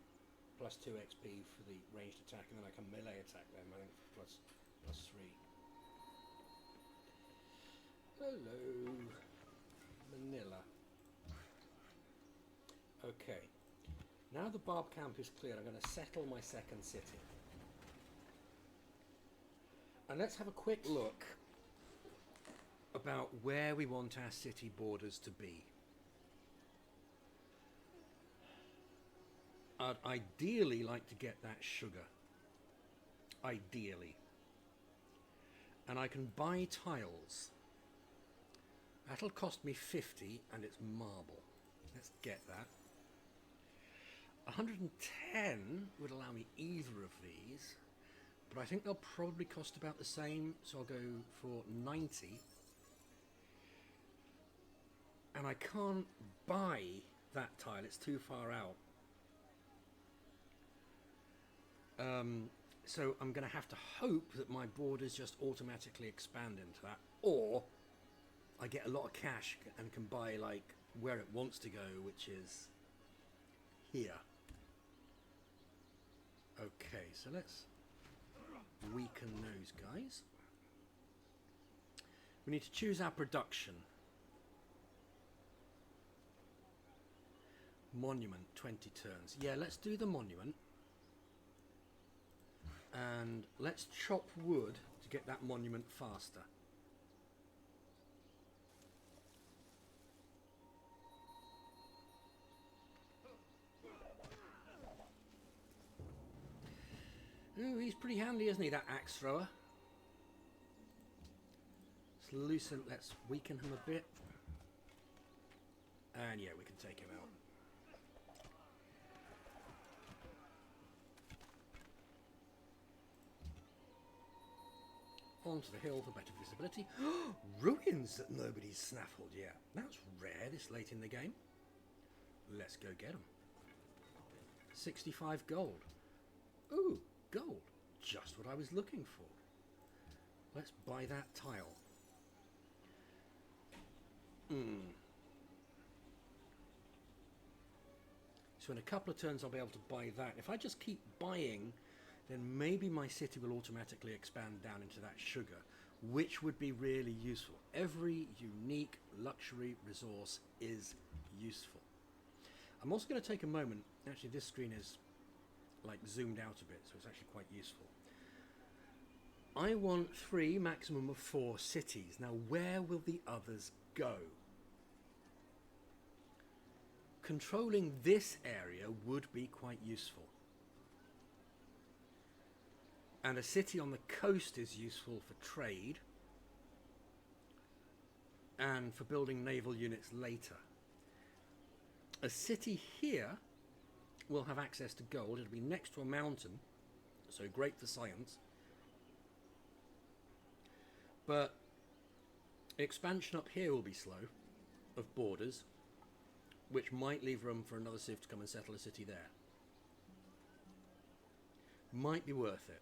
plus 2 XP for the ranged attack, and then I can melee attack them, I think plus 3. Hello, Manila. Okay, now the barb camp is cleared, I'm going to settle my second city. And let's have a quick look about where we want our city borders to be. I'd ideally like to get that sugar. Ideally. And I can buy tiles. That'll cost me 50 and it's marble. Let's get that. 110 would allow me either of these, but I think they'll probably cost about the same, so I'll go for 90. And I can't buy that tile, it's too far out. So I'm going to have to hope that my borders just automatically expand into that, or I get a lot of cash and can buy like where it wants to go, which is here. Okay, so let's weaken those guys. We need to choose our production. Monument, 20 turns. Yeah, let's do the monument. And let's chop wood to get that monument faster. Ooh, he's pretty handy, isn't he, that axe thrower? Let's loosen, let's weaken him a bit. And yeah, we can take him out. Onto the hill for better visibility. Ruins that nobody's snaffled yet. That's rare this late in the game. Let's go get them. 65 gold. Ooh, gold. Just what I was looking for. Let's buy that tile. So in a couple of turns I'll be able to buy that. If I just keep buying, then maybe my city will automatically expand down into that sugar, which would be really useful. Every unique luxury resource is useful. I'm also going to take a moment, actually this screen is like zoomed out a bit, so it's actually quite useful. I want 3, maximum of 4 cities. Now where will the others go? Controlling this area would be quite useful. And a city on the coast is useful for trade and for building naval units later. A city here will have access to gold. It'll be next to a mountain, so great for science. But expansion up here will be slow, of borders, which might leave room for another civ to come and settle a city there. Might be worth it.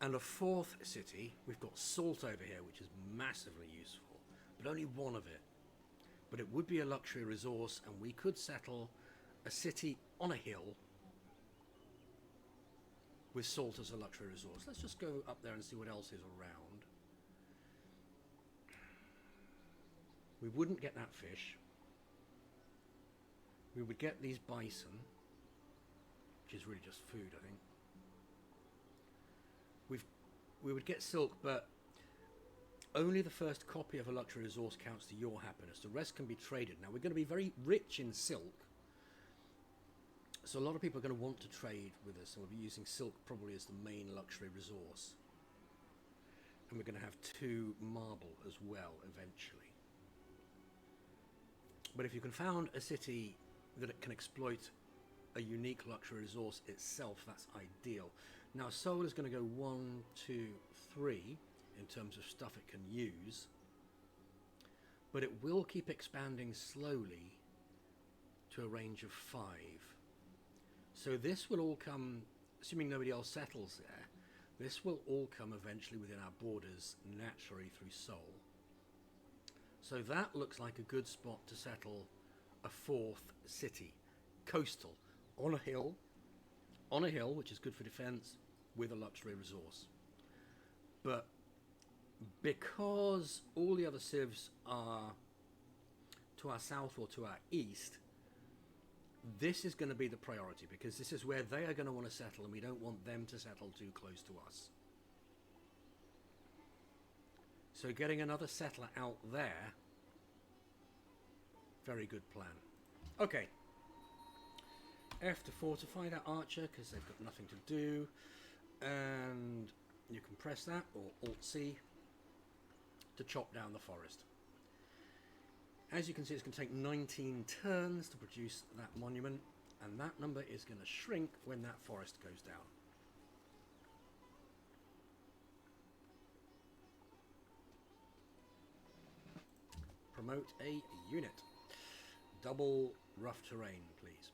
And a 4th city, we've got salt over here, which is massively useful, but only one of it. But it would be a luxury resource, and we could settle a city on a hill with salt as a luxury resource. Let's just go up there and see what else is around. We wouldn't get that fish. we would get these bison, which is really just food, I think. We would get silk, but only the first copy of a luxury resource counts to your happiness. The rest can be traded. Now, we're going to be very rich in silk, so a lot of people are going to want to trade with us, and we'll be using silk probably as the main luxury resource. And we're going to have 2 marble as well eventually. But if you can found a city that it can exploit a unique luxury resource itself, that's ideal. Now, Seoul is going to go 1, 2, 3 in terms of stuff it can use, but it will keep expanding slowly to a range of 5. So this will all come, assuming nobody else settles there, this will all come eventually within our borders naturally through Seoul. So that looks like a good spot to settle a 4th city, coastal, on a hill, which is good for defense, with a luxury resource. But because all the other civs are to our south or to our east, this is going to be the priority, because this is where they are going to want to settle, and we don't want them to settle too close to us. So getting another settler out there, very good plan. Okay, F to fortify that archer, because they've got nothing to do, and you can press that, or Alt-C, to chop down the forest. As you can see, it's going to take 19 turns to produce that monument, and that number is going to shrink when that forest goes down. Promote a unit. Double rough terrain, please.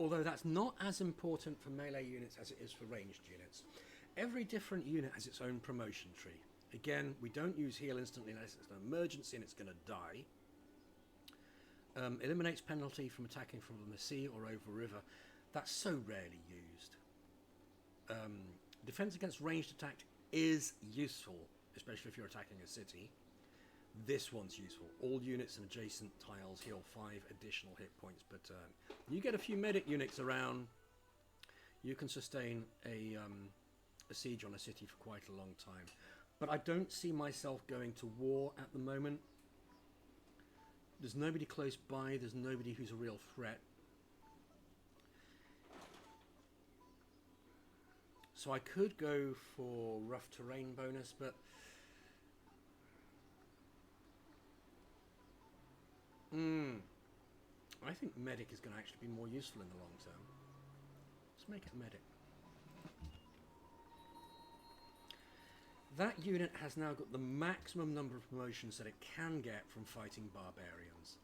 Although that's not as important for melee units as it is for ranged units. Every different unit has its own promotion tree. Again, we don't use heal instantly unless it's an emergency and it's going to die. Eliminates penalty from attacking from the sea or over a river. That's so rarely used. Defense against ranged attack is useful, especially if you're attacking a city. This one's useful. All units and adjacent tiles heal 5 additional hit points per turn. You get a few medic units around, you can sustain a siege on a city for quite a long time. But I don't see myself going to war at the moment. There's nobody close by, there's nobody who's a real threat. So I could go for rough terrain bonus, but I think medic is going to actually be more useful in the long term. Let's make it medic. That unit has now got the maximum number of promotions that it can get from fighting barbarians.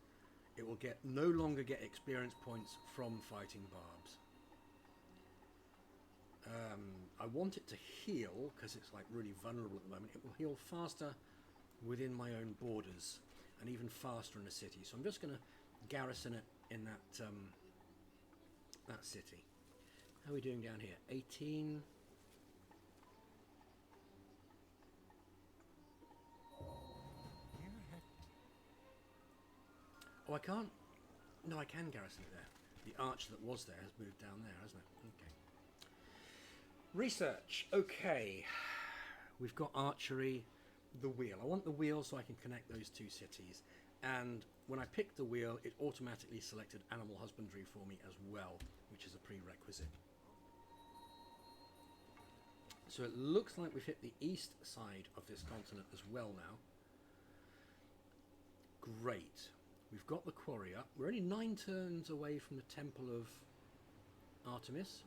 It will no longer get experience points from fighting barbs. I want it to heal, because it's like really vulnerable at the moment. It will heal faster within my own borders, and even faster in a city. So I'm just going to garrison it in that that city. How are we doing down here? 18. Oh, I can't. No, I can garrison it there. The archer that was there has moved down there, hasn't it? Okay. Research. Okay. We've got archery. The wheel. I want the wheel so I can connect those 2 cities. And when I picked the wheel, it automatically selected animal husbandry for me as well, which is a prerequisite. So it looks like we've hit the east side of this continent as well now. Great. We've got the quarry up. We're only 9 turns away from the Temple of Artemis.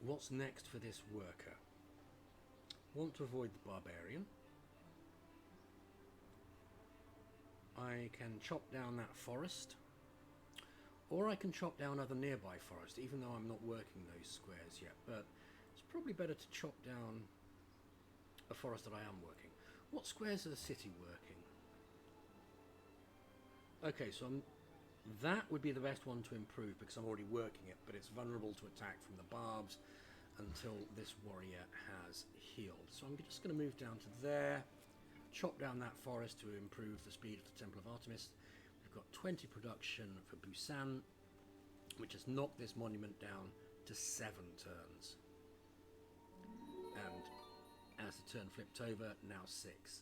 What's next for this worker? Want to avoid the barbarian. I can chop down that forest, or I can chop down other nearby forest, even though I'm not working those squares yet. But it's probably better to chop down a forest that I am working. What squares are the city working? Okay, so that would be the best one to improve, because I'm already working it, but it's vulnerable to attack from the barbs until this warrior has healed. So I'm just going to move down to there. chop down that forest to improve the speed of the Temple of Artemis. We've got 20 production for Busan, which has knocked this monument down to 7 turns. And as the turn flipped over, now 6.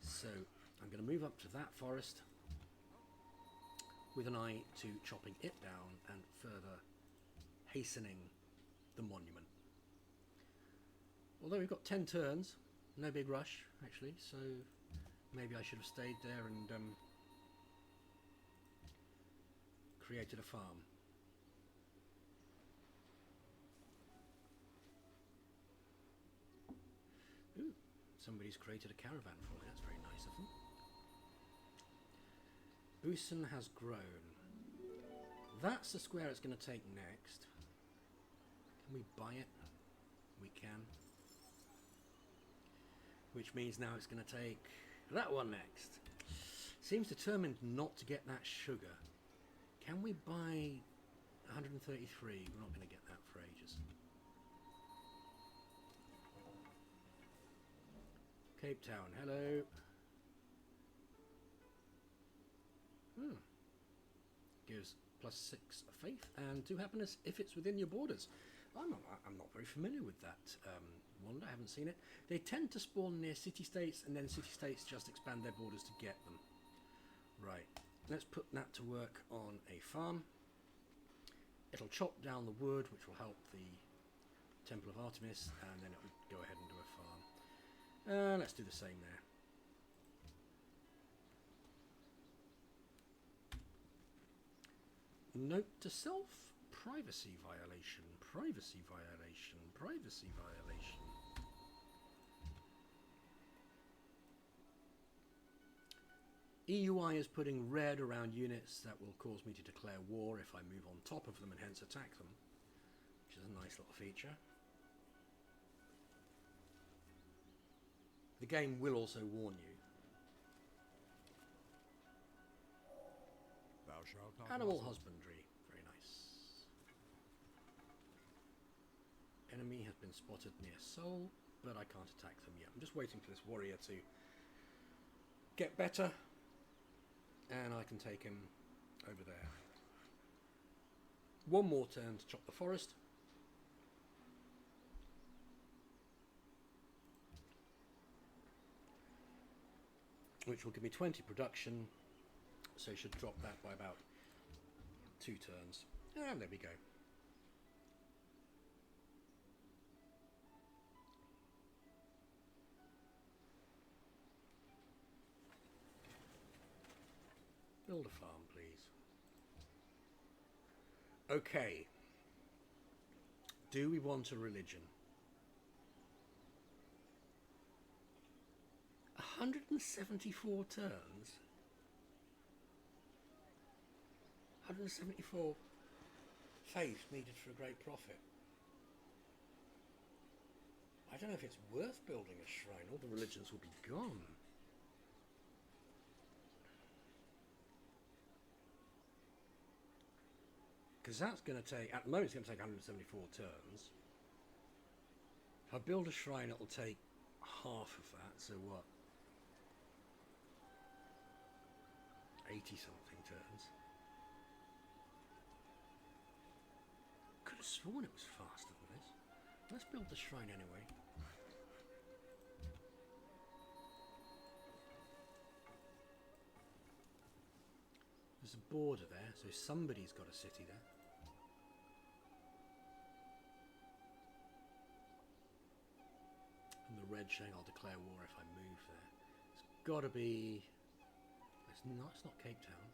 So I'm going to move up to that forest with an eye to chopping it down and further hastening the monument. Although we've got 10 turns, no big rush actually, so maybe I should have stayed there and created a farm. Ooh, somebody's created a caravan for me, that's very nice of them. Busan has grown. That's the square it's going to take next. Can we buy it? We can. Which means now it's going to take that one next. Seems determined not to get that sugar. Can we buy 133? We're not going to get that for ages. Cape Town, hello. Gives +6 faith and 2 happiness if it's within your borders. I'm not very familiar with that wand. I haven't seen it. They tend to spawn near city-states, and then city-states just expand their borders to get them. Right, let's put that to work on a farm. It'll chop down the wood, which will help the Temple of Artemis, and then it will go ahead and do a farm. Let's do the same there. Note to self, privacy violation, privacy violation, privacy violation. EUI is putting red around units that will cause me to declare war if I move on top of them and hence attack them, which is a nice little feature. The game will also warn you. Thou shalt not Animal muzzle. husbandry, very nice. Enemy has been spotted near Seoul, but I can't attack them yet. I'm just waiting for this warrior to get better, and I can take him over there. One more turn to chop the forest. Which will give me 20 production, so should drop that by about 2 turns. And there we go. Build a farm, please. Okay. Do we want a religion? 174 turns? 174 faith needed for a great prophet. I don't know if it's worth building a shrine. All the religions will be gone. Because that's going to take, at the moment it's going to take 174 turns. If I build a shrine, it'll take half of that, so what? 80 something turns. Could have sworn it was faster than this. Let's build the shrine anyway. There's a border there, so somebody's got a city there. And the red showing I'll declare war if I move there. It's got to be... It's not Cape Town.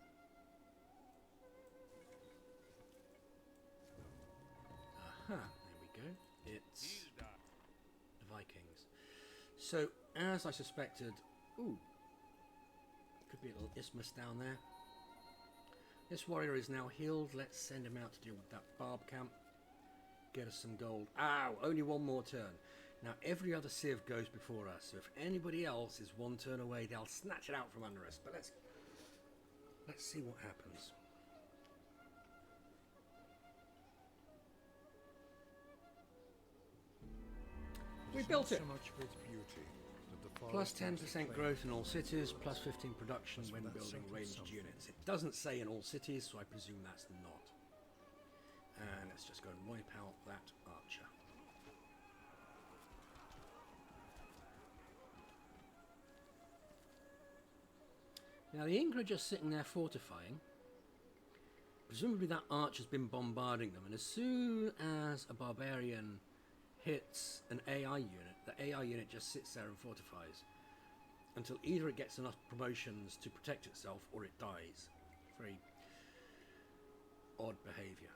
Aha, there we go. It's the Vikings. So, as I suspected... Ooh. Could be a little isthmus down there. This warrior is now healed. Let's send him out to deal with that barb camp. Get us some gold. Ow! Only one more turn. Now, every other Civ goes before us. So if anybody else is one turn away, they'll snatch it out from under us. But let's see what happens. We built it. So much for its beauty that the Plus 10% growth in all cities, plus 15 production when building ranged units. It doesn't say in all cities, so I presume that's not. And let's just go and wipe out that archer. Now the Inca are just sitting there fortifying. Presumably that archer's been bombarding them, and as soon as a barbarian hits an AI unit, the AI unit just sits there and fortifies until either it gets enough promotions to protect itself or it dies. Very odd behaviour.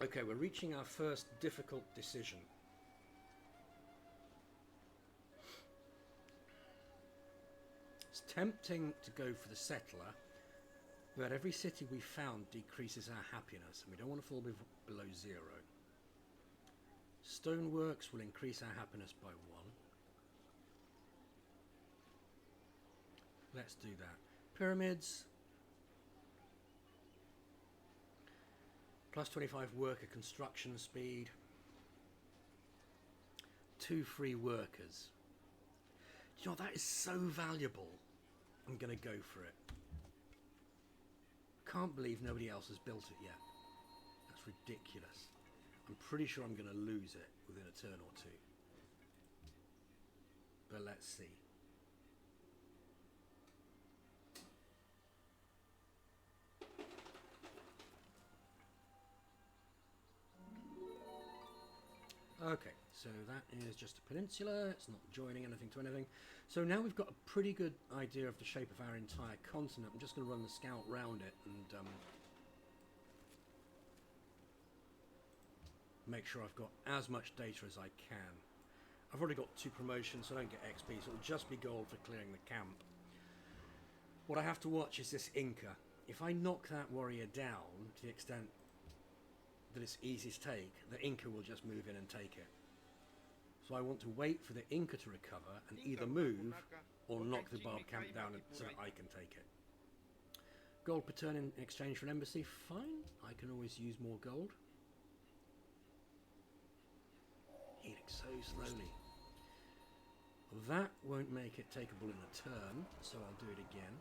Okay, we're reaching our first difficult decision. It's tempting to go for the settler, but every city we found decreases our happiness, and we don't want to fall below 0. Stoneworks will increase our happiness by 1. Let's do that. Pyramids. Plus 25 worker construction speed. 2 free workers. You know, that is so valuable. I'm going to go for it. Can't believe nobody else has built it yet. That's ridiculous. I'm pretty sure I'm going to lose it within a turn or 2. But let's see. Okay, so that is just a peninsula. It's not joining anything to anything. So now we've got a pretty good idea of the shape of our entire continent. I'm just going to run the scout round it and make sure I've got as much data as I can. I've already got 2 promotions, so I don't get XP, so it'll just be gold for clearing the camp. What I have to watch is this Inca. If I knock that warrior down to the extent that it's easy to take, the Inca will just move in and take it. So I want to wait for the Inca to recover and either move or knock the barb camp down so that I can take it. Gold per turn in exchange for an embassy, fine. I can always use more gold. Healing so slowly. That won't make it takeable in a turn, so I'll do it again.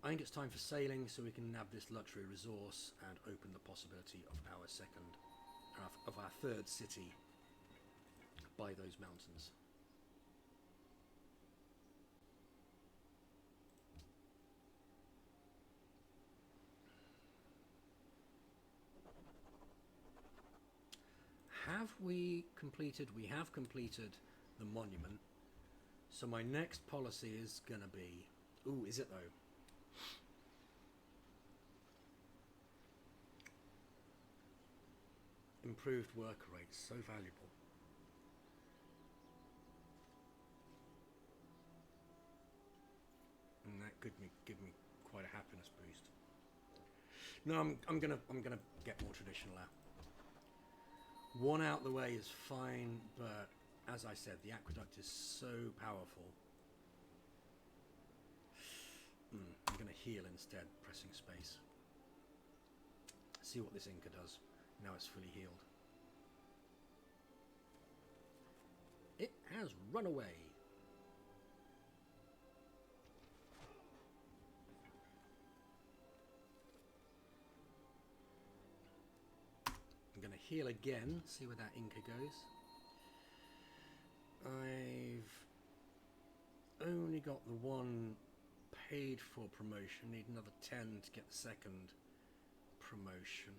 I think it's time for sailing so we can nab this luxury resource and open the possibility of our third city by those mountains. Have we completed? We have completed the monument. So my next policy is going to be... Ooh, is it though? Improved worker rates, so valuable. And that could give me quite a happiness boost. No, I'm gonna get more traditional out. 1 out the way is fine, but as I said, the aqueduct is so powerful. I'm gonna heal instead, pressing space. See what this Inca does. Now it's fully healed. It has run away. I'm going to heal again, see where that Inca goes. I've only got the 1 paid for promotion. Need another 10 to get the 2nd promotion,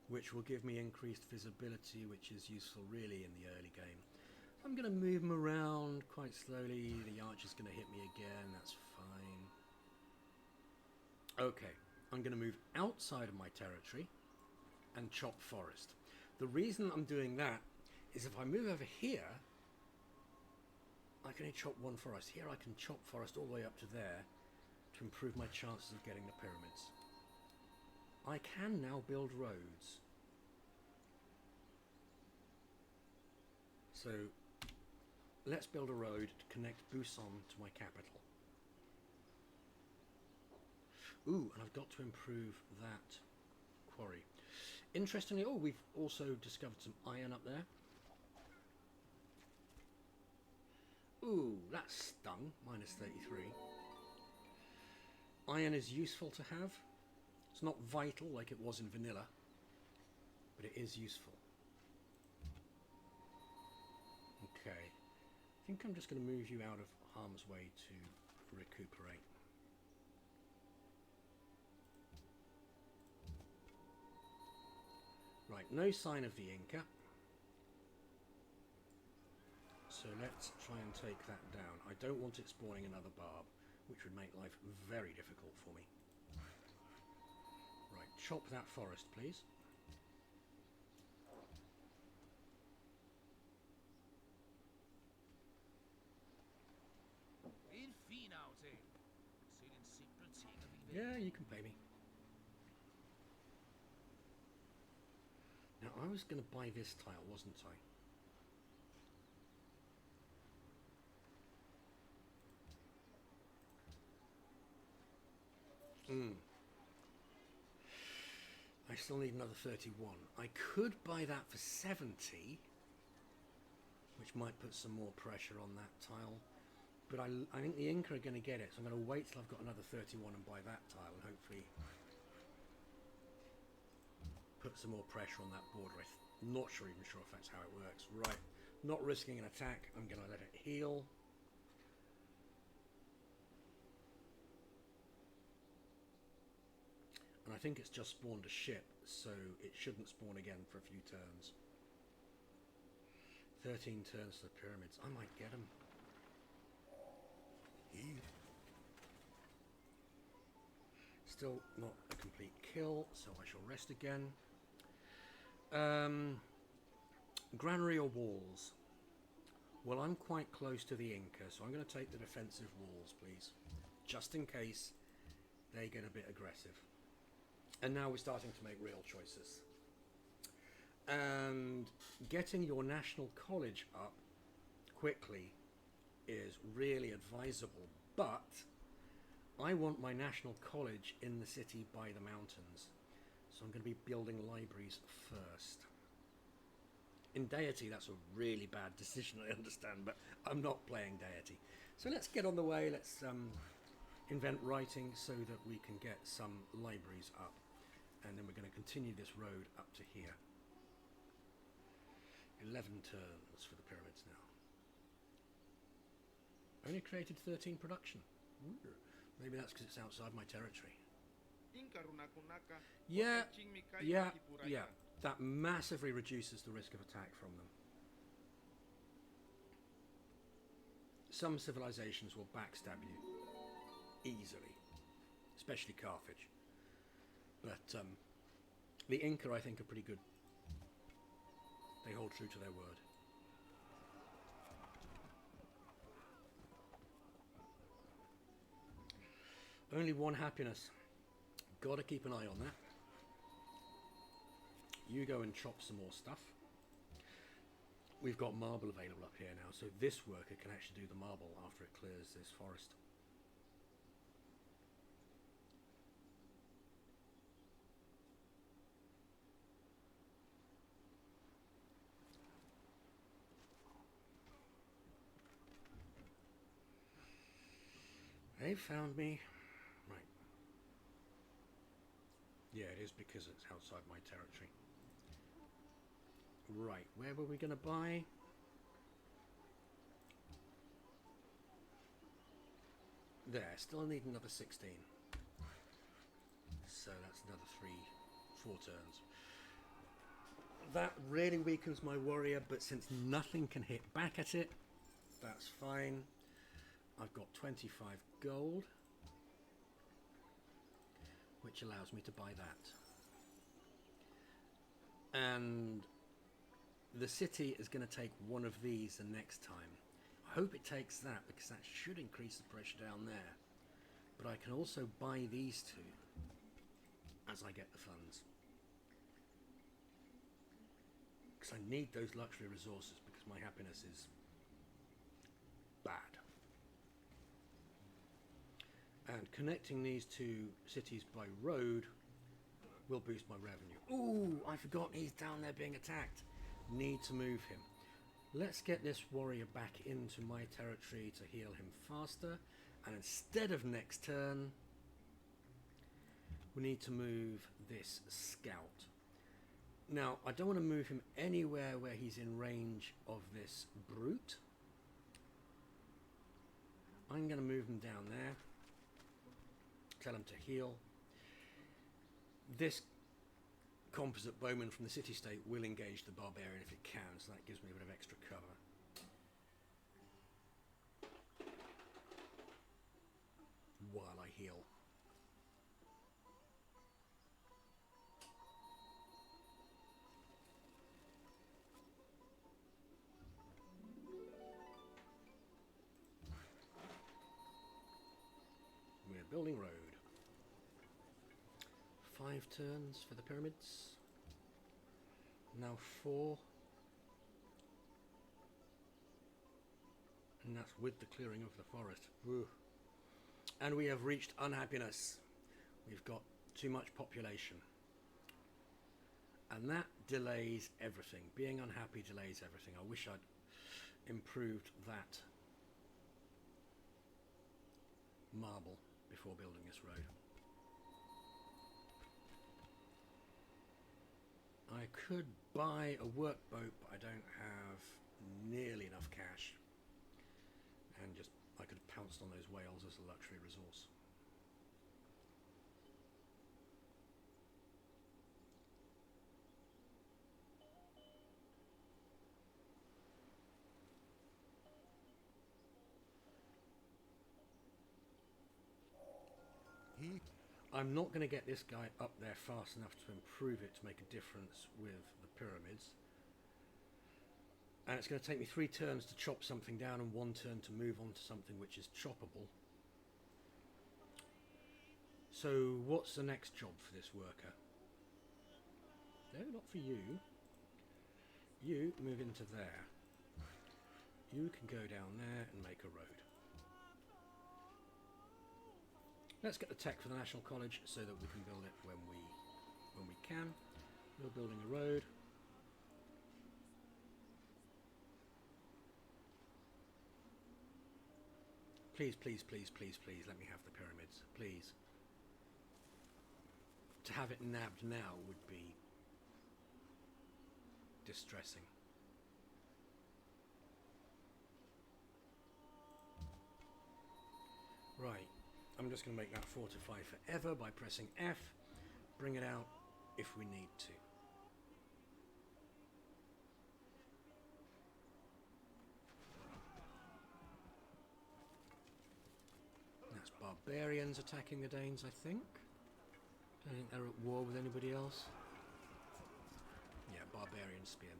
which will give me increased visibility, which is useful really in the early game. I'm going to move him around quite slowly. The archer's going to hit me again, that's fine. Okay, I'm going to move outside of my territory and chop forest. The reason I'm doing that is if I move over here, I can only chop 1 forest. Here I can chop forest all the way up to there to improve my chances of getting the pyramids. I can now build roads. So let's build a road to connect Busan to my capital. Ooh, and I've got to improve that quarry. Interestingly, we've also discovered some iron up there. Ooh, that stung. Minus 33. Iron is useful to have. It's not vital like it was in vanilla, but it is useful. Okay. I think I'm just going to move you out of harm's way to recuperate. Right, no sign of the Inca. So let's try and take that down. I don't want it spawning another barb, which would make life very difficult for me. Right, chop that forest, please. Yeah, you can pay me. Now, I was going to buy this tile, wasn't I? I still need another 31. I could buy that for 70, which might put some more pressure on that tile. But I think the Inca are going to get it, so I'm going to wait till I've got another 31 and buy that tile and hopefully put some more pressure on that border. I'm not even sure if that's how it works. Right, not risking an attack, I'm going to let it heal. And I think it's just spawned a ship, so it shouldn't spawn again for a few turns. 13 turns to the pyramids. I might get them. Still not a complete kill, so I shall rest again. Granary or walls? Well, I'm quite close to the Inca, so I'm going to take the defensive walls, please. Just in case they get a bit aggressive. And now we're starting to make real choices. And getting your national college up quickly is really advisable, but I want my national college in the city by the mountains, so I'm going to be building libraries first. In Deity, that's a really bad decision, I understand, but I'm not playing Deity. So let's get on the way, let's invent writing so that we can get some libraries up, and then we're going to continue this road up to here. 11 turns for the pyramids now. Only created 13 production. Ooh. Maybe that's because it's outside my territory. Yeah. That massively reduces the risk of attack from them. Some civilizations will backstab you easily, especially Carthage. But the Inca, I think, are pretty good. They hold true to their word. Only one happiness. Gotta keep an eye on that. You go and chop some more stuff. We've got marble available up here now, so this worker can actually do the marble after it clears this forest. They found me. Right. Yeah, it is because it's outside my territory. Right, where were we going to buy? There, still need another 16. So that's another 4 turns. That really weakens my warrior, but since nothing can hit back at it, that's fine. I've got 25 gold, which allows me to buy that. And the city is going to take one of these the next time. I hope it takes that, because that should increase the pressure down there. But I can also buy these two as I get the funds. Because I need those luxury resources, because my happiness is bad. And connecting these two cities by road will boost my revenue. Ooh, I forgot he's down there being attacked. Need to move him. Let's get this warrior back into my territory to heal him faster. And instead of next turn, we need to move this scout. Now, I don't want to move him anywhere where he's in range of this brute. I'm going to move him down there. Tell him to heal. This composite bowman from the city-state will engage the barbarian if it can, so that gives me a bit of extra cover. While I heal. We're building road. 5 turns for the pyramids. Now 4. And that's with the clearing of the forest. Woo. And we have reached unhappiness. We've got too much population. And that delays everything. Being unhappy delays everything. I wish I'd improved that marble before building this road. I could buy a workboat, but I don't have nearly enough cash. And just, I could have pounced on those whales as a luxury resource. I'm not going to get this guy up there fast enough to improve it to make a difference with the pyramids. And it's going to take me 3 turns to chop something down and 1 turn to move on to something which is choppable. So what's the next job for this worker? No, not for you. You move into there. You can go down there and make a road. Let's get the tech for the National College so that we can build it when we can. We're building a road. Please, please, please, please, please, let me have the pyramids, please. To have it nabbed now would be distressing. Right. I'm just going to make that fortify forever by pressing F, bring it out if we need to. That's barbarians attacking the Danes, I think. Don't think they're at war with anybody else. Yeah, barbarian spearmen.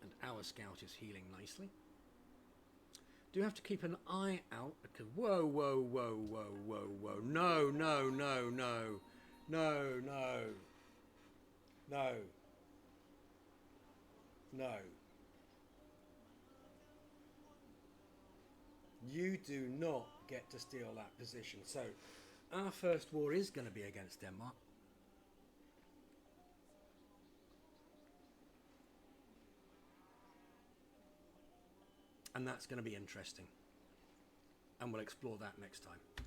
And our scout is healing nicely. Do have to keep an eye out because whoa, whoa, whoa, whoa, whoa, whoa. No, no, no, no. No, no. No. No. You do not get to steal that position. So, our first war is going to be against Denmark. And that's going to be interesting. And we'll explore that next time.